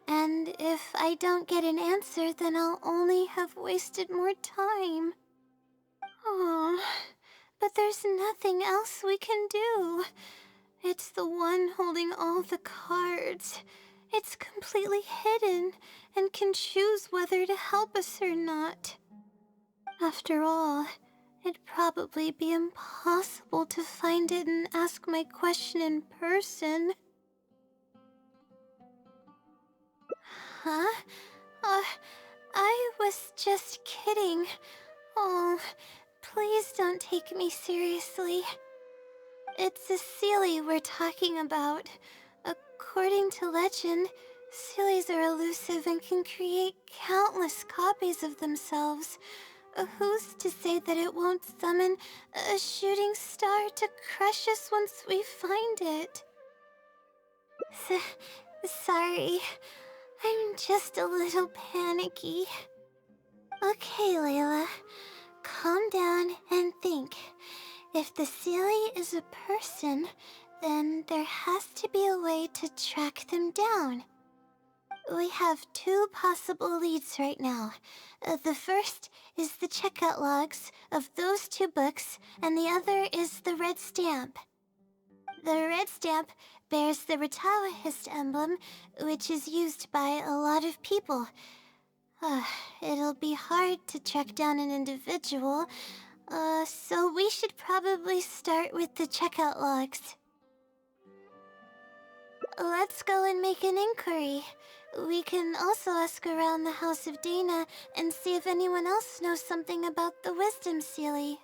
And if I don't get an answer, then I'll only have wasted more time. Oh, but there's nothing else we can do. It's the one holding all the cards. It's completely hidden and can choose whether to help us or not. After all, it'd probably be impossible to find it and ask my question in person. Huh? I was just kidding. Oh, please don't take me seriously. It's a Sealy we're talking about. According to legend, Sealies are elusive and can create countless copies of themselves. who's to say that it won't summon a shooting star to crush us once we find it? Sorry, I'm just a little panicky. Okay, Layla, calm down and think. If the Sealy is a person, then there has to be a way to track them down. We have two possible leads right now. The first is the checkout logs of those two books, and the other is the red stamp. The red stamp bears the Retawahist emblem, which is used by a lot of people. It'll be hard to track down an individual, so we should probably start with the checkout logs. Let's go and make an inquiry. We can also ask around the House of Dana and see if anyone else knows something about the Wisdom Sealy.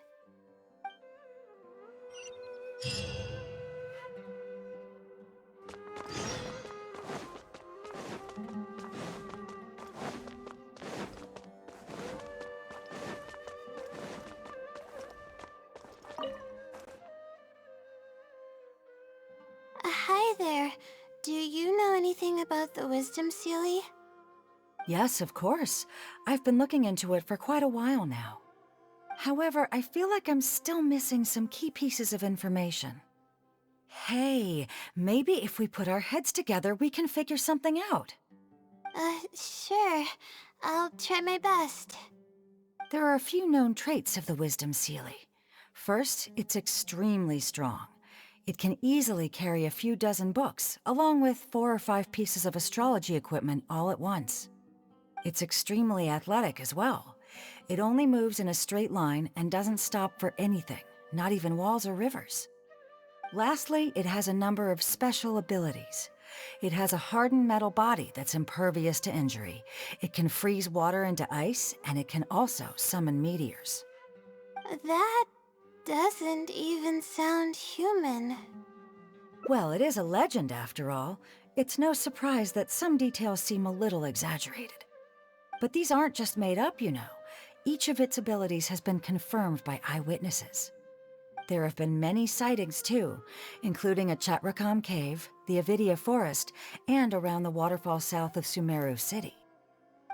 Hi there. Do you know anything about the Wisdom Sealy? Yes, of course. I've been looking into it for quite a while now. However, I feel like I'm still missing some key pieces of information. Hey, maybe if we put our heads together, we can figure something out. Sure. I'll try my best. There are a few known traits of the Wisdom Sealy. First, it's extremely strong. It can easily carry a few dozen books, along with 4 or 5 pieces of astrology equipment all at once. It's extremely athletic as well. It only moves in a straight line and doesn't stop for anything, not even walls or rivers. Lastly, it has a number of special abilities. It has a hardened metal body that's impervious to injury. It can freeze water into ice, and it can also summon meteors. That doesn't even sound human. Well, it is a legend after all. It's no surprise that some details seem a little exaggerated. But these aren't just made up, you know. Each of its abilities has been confirmed by eyewitnesses. There have been many sightings too, including at Chatrakam Cave, the Avidia Forest, and around the waterfall south of Sumeru City.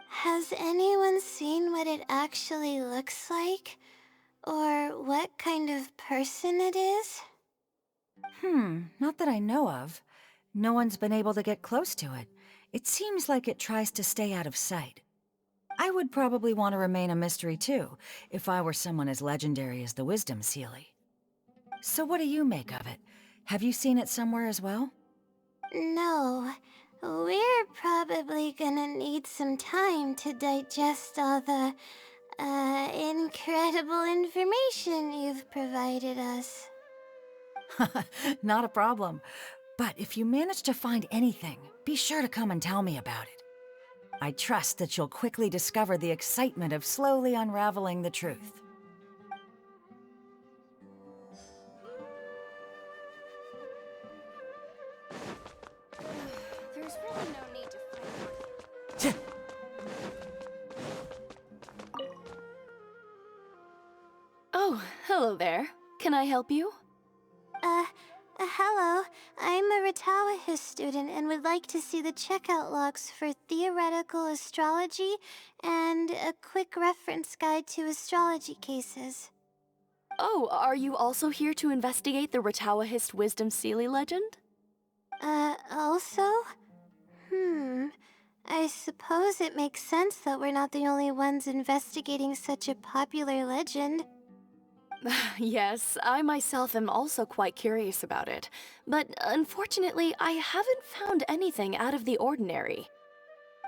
Has anyone seen what it actually looks like? Or what kind of person it is? Not that I know of. No one's been able to get close to it. It seems like it tries to stay out of sight. I would probably want to remain a mystery too, if I were someone as legendary as the Wisdom Sealy. So what do you make of it? Have you seen it somewhere as well? No. We're probably gonna need some time to digest all the, incredible information you've provided us. Not a problem. But if you manage to find anything, be sure to come and tell me about it. I trust that you'll quickly discover the excitement of slowly unraveling the truth. There's really no need to fight. Ch- Oh, hello there. Can I help you? Hello. I'm a Retawahist student and would like to see the checkout logs for theoretical astrology and a quick reference guide to astrology cases. Oh, are you also here to investigate the Retawahist Wisdom Sealy legend? Also? I suppose it makes sense that we're not the only ones investigating such a popular legend. Yes, I myself am also quite curious about it, but unfortunately I haven't found anything out of the ordinary.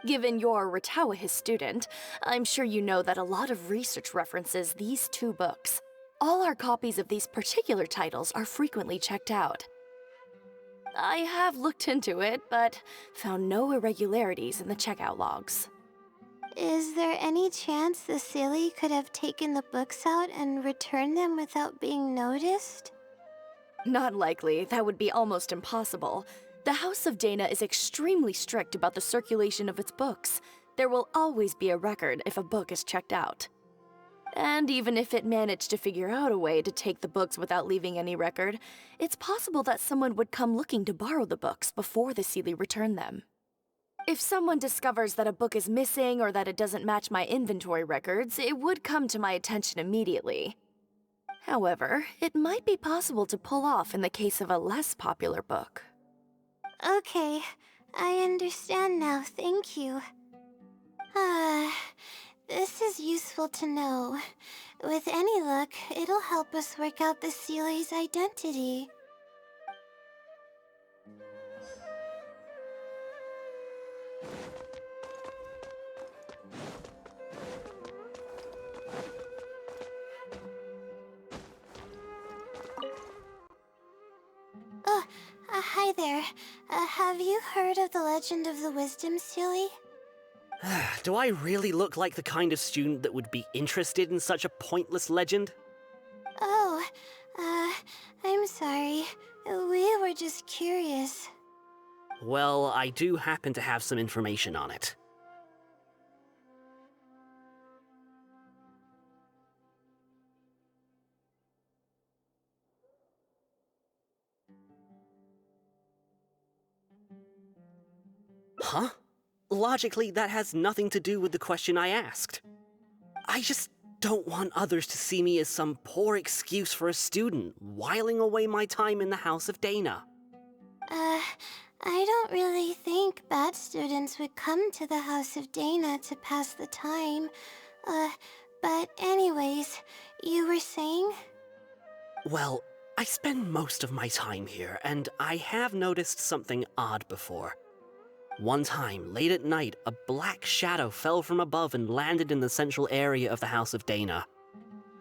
Given you're a Retawahist student, I'm sure you know that a lot of research references these two books. All our copies of these particular titles are frequently checked out. I have looked into it, but found no irregularities in the checkout logs. Is there any chance the Sealy could have taken the books out and returned them without being noticed? Not likely. That would be almost impossible. The House of Dana is extremely strict about the circulation of its books. There will always be a record if a book is checked out. And even if it managed to figure out a way to take the books without leaving any record, it's possible that someone would come looking to borrow the books before the Seelie returned them. If someone discovers that a book is missing or that it doesn't match my inventory records, it would come to my attention immediately. However, it might be possible to pull off in the case of a less popular book. Okay, I understand now, thank you. This is useful to know. With any luck, it'll help us work out the Seelie's identity. Hi there. Have you heard of the legend of the Wisdom Seelie? Do I really look like the kind of student that would be interested in such a pointless legend? Oh, I'm sorry. We were just curious. Well, I do happen to have some information on it. Huh? Logically, that has nothing to do with the question I asked. I just don't want others to see me as some poor excuse for a student whiling away my time in the House of Dana. I don't really think bad students would come to the House of Dana to pass the time. But anyways, you were saying? Well, I spend most of my time here, and I have noticed something odd before. One time, late at night, a black shadow fell from above and landed in the central area of the House of Dana.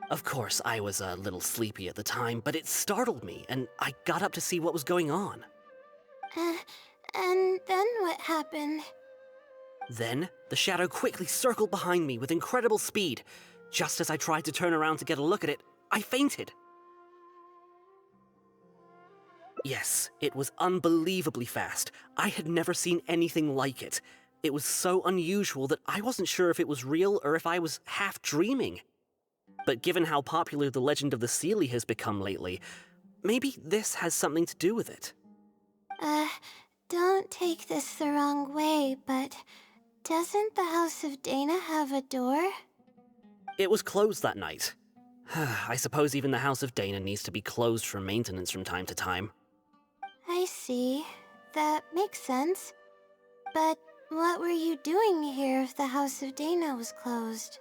Of course, I was a little sleepy at the time, but it startled me, and I got up to see what was going on. And then what happened? Then, the shadow quickly circled behind me with incredible speed. Just as I tried to turn around to get a look at it, I fainted. Yes, it was unbelievably fast. I had never seen anything like it. It was so unusual that I wasn't sure if it was real or if I was half dreaming. But given how popular the legend of the Seelie has become lately, maybe this has something to do with it. Don't take this the wrong way, but doesn't the House of Dana have a door? It was closed that night. I suppose even the House of Dana needs to be closed for maintenance from time to time. I see. That makes sense. But what were you doing here if the House of Dana was closed?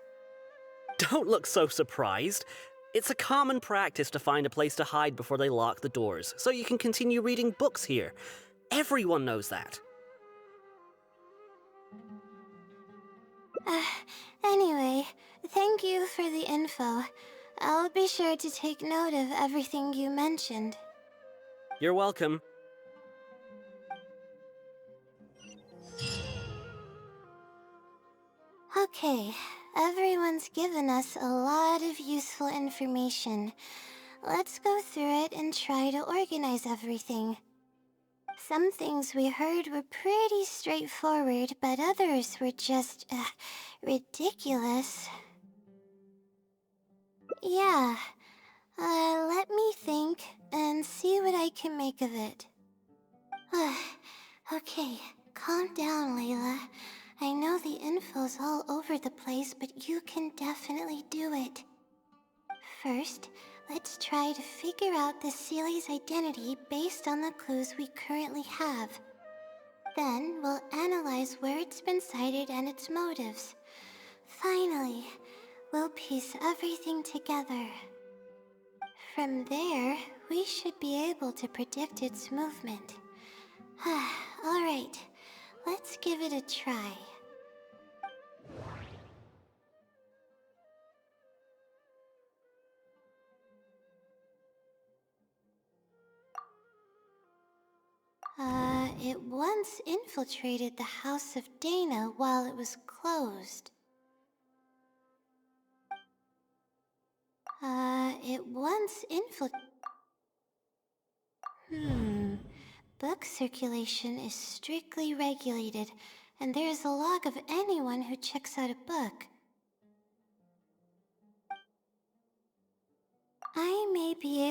Don't look so surprised. It's a common practice to find a place to hide before they lock the doors, so you can continue reading books here. Everyone knows that. Anyway, thank you for the info. I'll be sure to take note of everything you mentioned. You're welcome. Okay, everyone's given us a lot of useful information. Let's go through it and try to organize everything. Some things we heard were pretty straightforward, but others were just, ridiculous. Yeah, let me think and see what I can make of it. Okay, calm down, Layla. I know the info's all over the place, but you can definitely do it. First, let's try to figure out the Seelie's identity based on the clues we currently have. Then, we'll analyze where it's been sighted and its motives. Finally, we'll piece everything together. From there, we should be able to predict its movement. Alright, let's give it a try. It once infiltrated the House of Dana while it was closed. It once Book circulation is strictly regulated, and there is a log of anyone who checks out a book.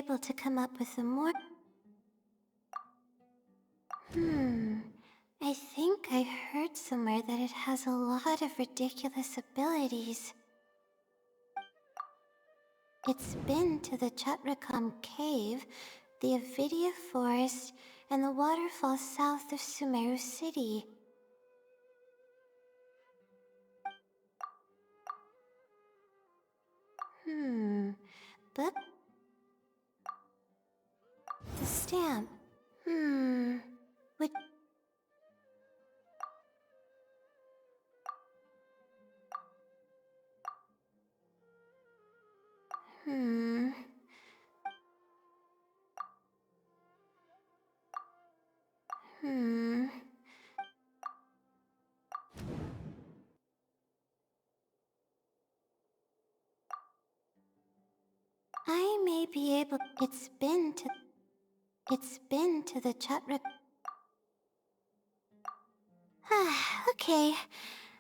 able to come up with a more... I think I heard somewhere that it has a lot of ridiculous abilities. It's been to the Chatrakam Cave, the Avidya Forest, and the waterfall south of Sumeru City. But... the stamp. Would... I may be able... It's been to the Chatra... Okay.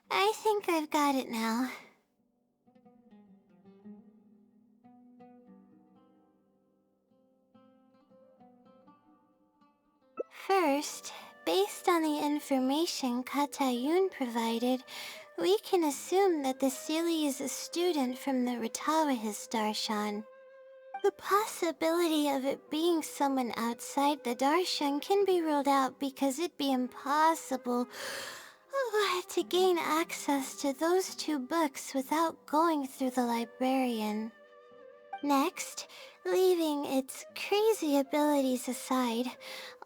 I think I've got it now. First, based on the information Katayun provided, we can assume that the Seelie is a student from the Ratawahis Darshan. The possibility of it being someone outside the Darshan can be ruled out because it'd be impossible to gain access to those two books without going through the librarian. Next, leaving its crazy abilities aside,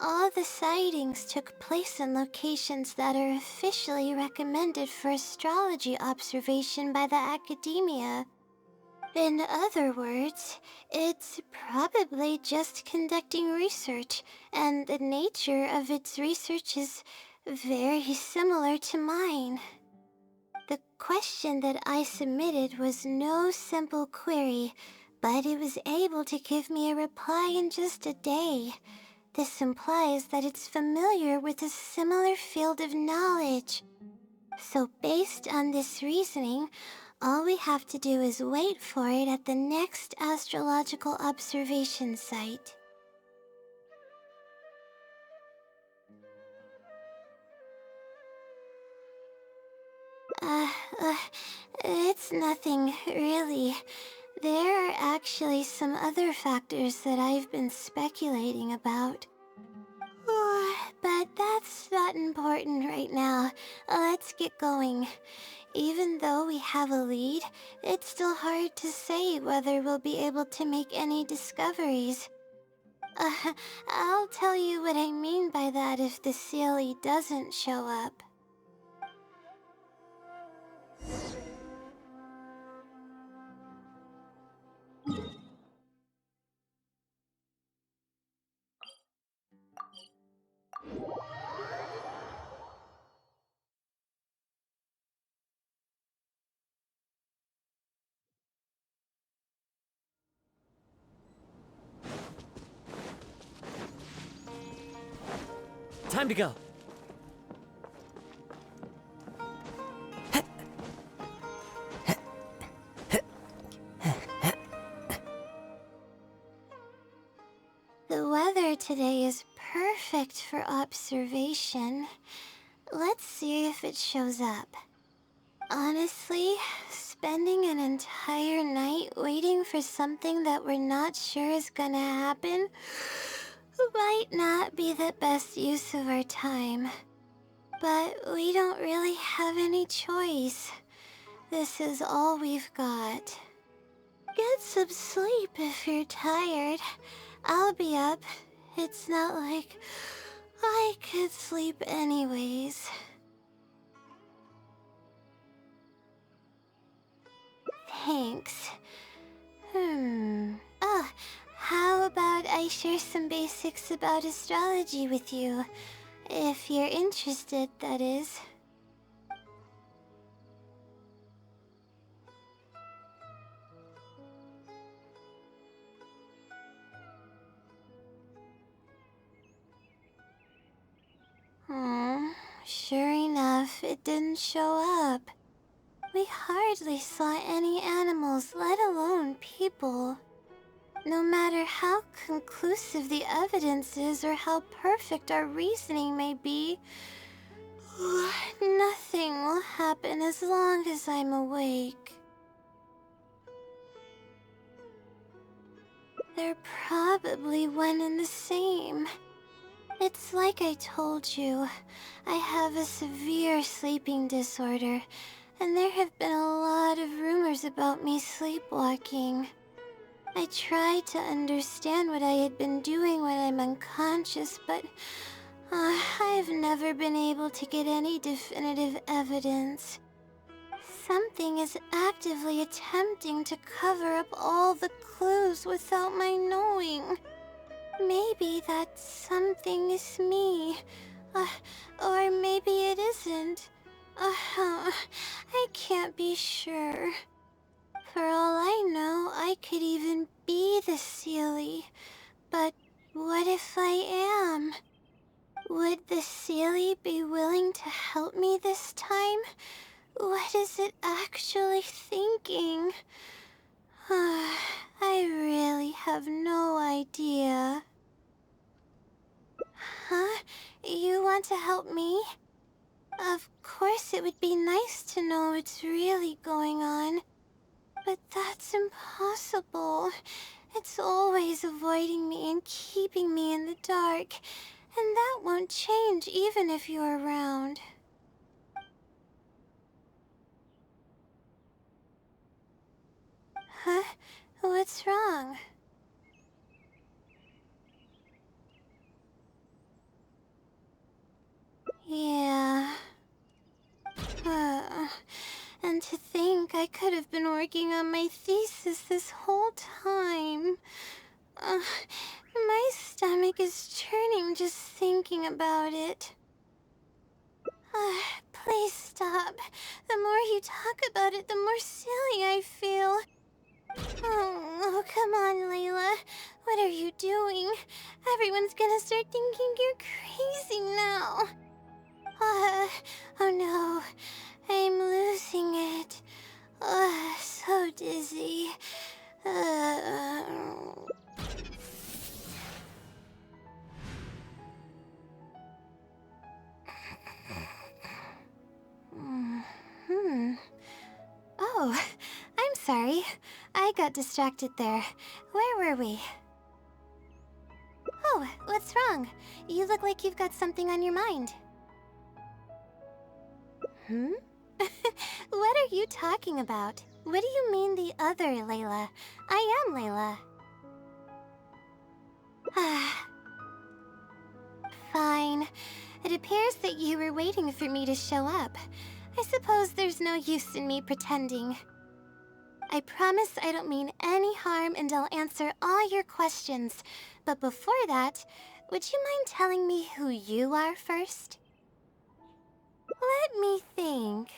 all the sightings took place in locations that are officially recommended for astrology observation by the academia. In other words, it's probably just conducting research, and the nature of its research is very similar to mine. The question that I submitted was no simple query, but it was able to give me a reply in just a day. This implies that it's familiar with a similar field of knowledge. So based on this reasoning, all we have to do is wait for it at the next astrological observation site. It's nothing, really. There are actually some other factors that I've been speculating about. But that's not important right now. Let's get going. Even though we have a lead, it's still hard to say whether we'll be able to make any discoveries. I'll tell you what I mean by that if the Seelie doesn't show up. Time to go. The weather today is perfect for observation. Let's see if it shows up. Honestly, spending an entire night waiting for something that we're not sure is gonna happen might not be the best use of our time. But we don't really have any choice. This is all we've got. Get some sleep if you're tired. I'll be up. It's not like I could sleep anyways. Thanks. How about I share some basics about astrology with you? If you're interested, that is. Sure enough, it didn't show up. We hardly saw any animals, let alone people. no matter how conclusive the evidence is or how perfect our reasoning may be, nothing will happen as long as I'm awake. They're probably one and the same. It's like I told you, I have a severe sleeping disorder, and there have been a lot of rumors about me sleepwalking. I tried to understand what I had been doing when I'm unconscious, but I've never been able to get any definitive evidence. Something is actively attempting to cover up all the clues without my knowing. Maybe that something is me. Or maybe it isn't. I can't be sure. For all I know, I could even be the Seelie. But what if I am? Would the Seelie be willing to help me this time? What is it actually thinking? I really have no idea. Huh? You want to help me? Of course it would be nice to know what's really going on. But that's impossible. It's always avoiding me and keeping me in the dark. And that won't change even if you're around. Huh? What's wrong? Yeah. And to think I could have been working on my thesis this whole time. My stomach is churning just thinking about it. Please stop. The more you talk about it, the more silly I feel. Oh, come on, Laila. What are you doing? Everyone's gonna start thinking you're crazy now. Oh no. I'm losing it. So dizzy. Oh, I'm sorry. I got distracted there. Where were we? Oh, what's wrong? You look like you've got something on your mind. What are you talking about? What do you mean the other Laila? I am Laila. Fine. It appears that you were waiting for me to show up. I suppose there's no use in me pretending. I promise I don't mean any harm and I'll answer all your questions. But before that, would you mind telling me who you are first? Let me think.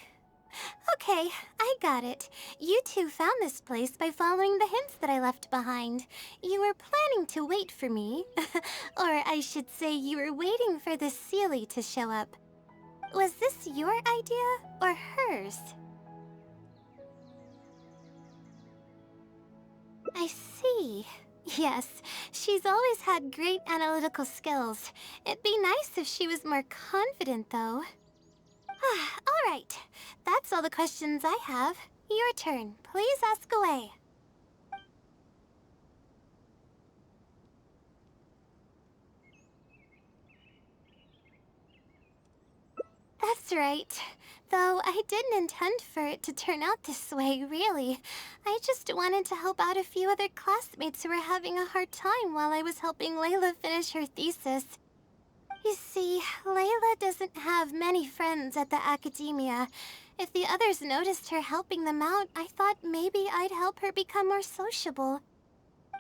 Okay, I got it. You two found this place by following the hints that I left behind. You were planning to wait for me. Or I should say you were waiting for the Seelie to show up. Was this your idea or hers? I see. Yes, she's always had great analytical skills. It'd be nice if she was more confident, though. All right. That's all the questions I have. Your turn. Please ask away. That's right. Though I didn't intend for it to turn out this way, really. I just wanted to help out a few other classmates who were having a hard time while I was helping Laila finish her thesis. You see, Laila doesn't have many friends at the academia. If the others noticed her helping them out, I thought maybe I'd help her become more sociable.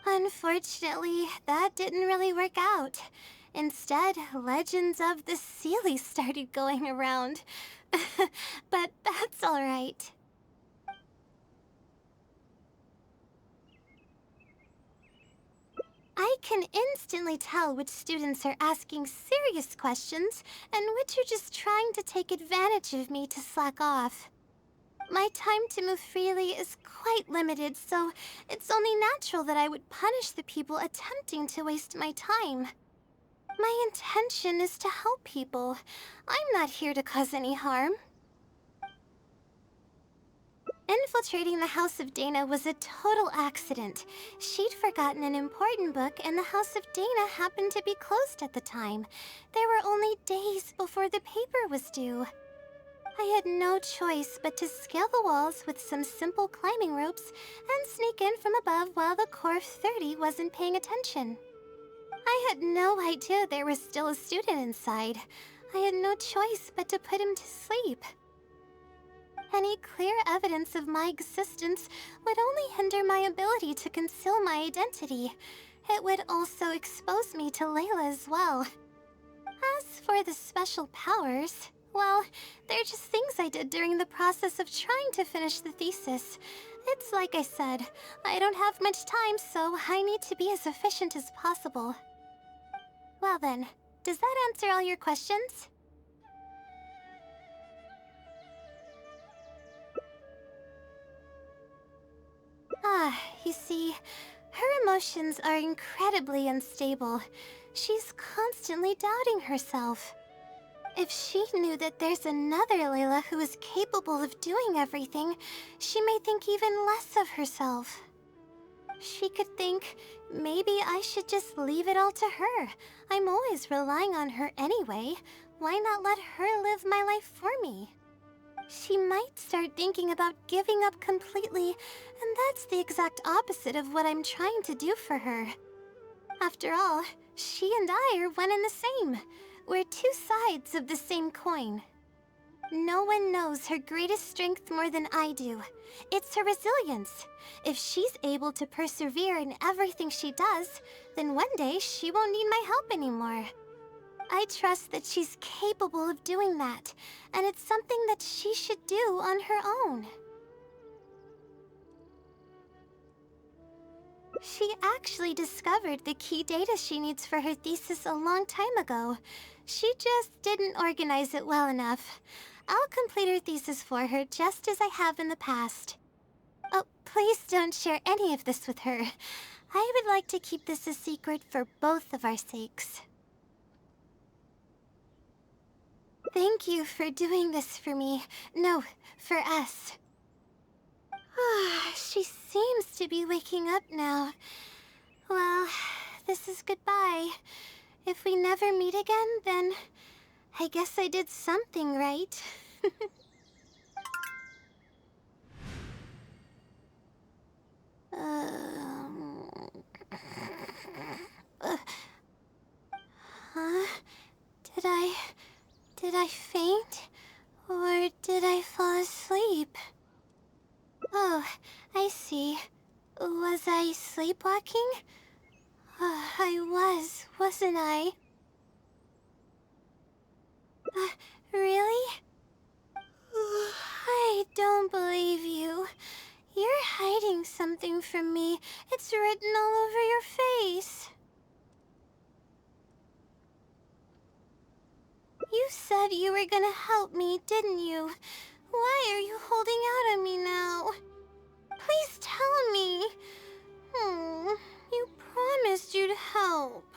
Unfortunately, that didn't really work out. Instead, legends of the Seelie started going around. But that's all right. I can instantly tell which students are asking serious questions and which are just trying to take advantage of me to slack off. My time to move freely is quite limited, so it's only natural that I would punish the people attempting to waste my time. My intention is to help people. I'm not here to cause any harm. Infiltrating the House of Dana was a total accident. She'd forgotten an important book, and the House of Dana happened to be closed at the time. There were only days before the paper was due. I had no choice but to scale the walls with some simple climbing ropes and sneak in from above while the core of 30 wasn't paying attention. I had no idea there was still a student inside. I had no choice but to put him to sleep. Any clear evidence of my existence would only hinder my ability to conceal my identity. It would also expose me to Laila as well. As for the special powers, well, they're just things I did during the process of trying to finish the thesis. It's like I said, I don't have much time, so I need to be as efficient as possible. Well then, does that answer all your questions? You see, her emotions are incredibly unstable. She's constantly doubting herself. If she knew that there's another Laila who is capable of doing everything, she may think even less of herself. She could think, maybe I should just leave it all to her. I'm always relying on her anyway. Why not let her live my life for me? She might start thinking about giving up completely, and that's the exact opposite of what I'm trying to do for her. After all, she and I are one and the same. We're two sides of the same coin. No one knows her greatest strength more than I do. It's her resilience. If she's able to persevere in everything she does, then one day she won't need my help anymore. I trust that she's capable of doing that, and it's something that she should do on her own. She actually discovered the key data she needs for her thesis a long time ago. She just didn't organize it well enough. I'll complete her thesis for her just as I have in the past. Oh, please don't share any of this with her. I would like to keep this a secret for both of our sakes. Thank you for doing this for me. No, for us. She seems to be waking up now. Well, this is goodbye. If we never meet again, then I guess I did something right. Huh? Did I faint? Or did I fall asleep? Oh, I see. Was I sleepwalking? I was, wasn't I? Really? I don't believe you. You're hiding something from me. It's written all over your face. You said you were gonna help me, didn't you? Why are you holding out on me now? Please tell me. You promised you'd help.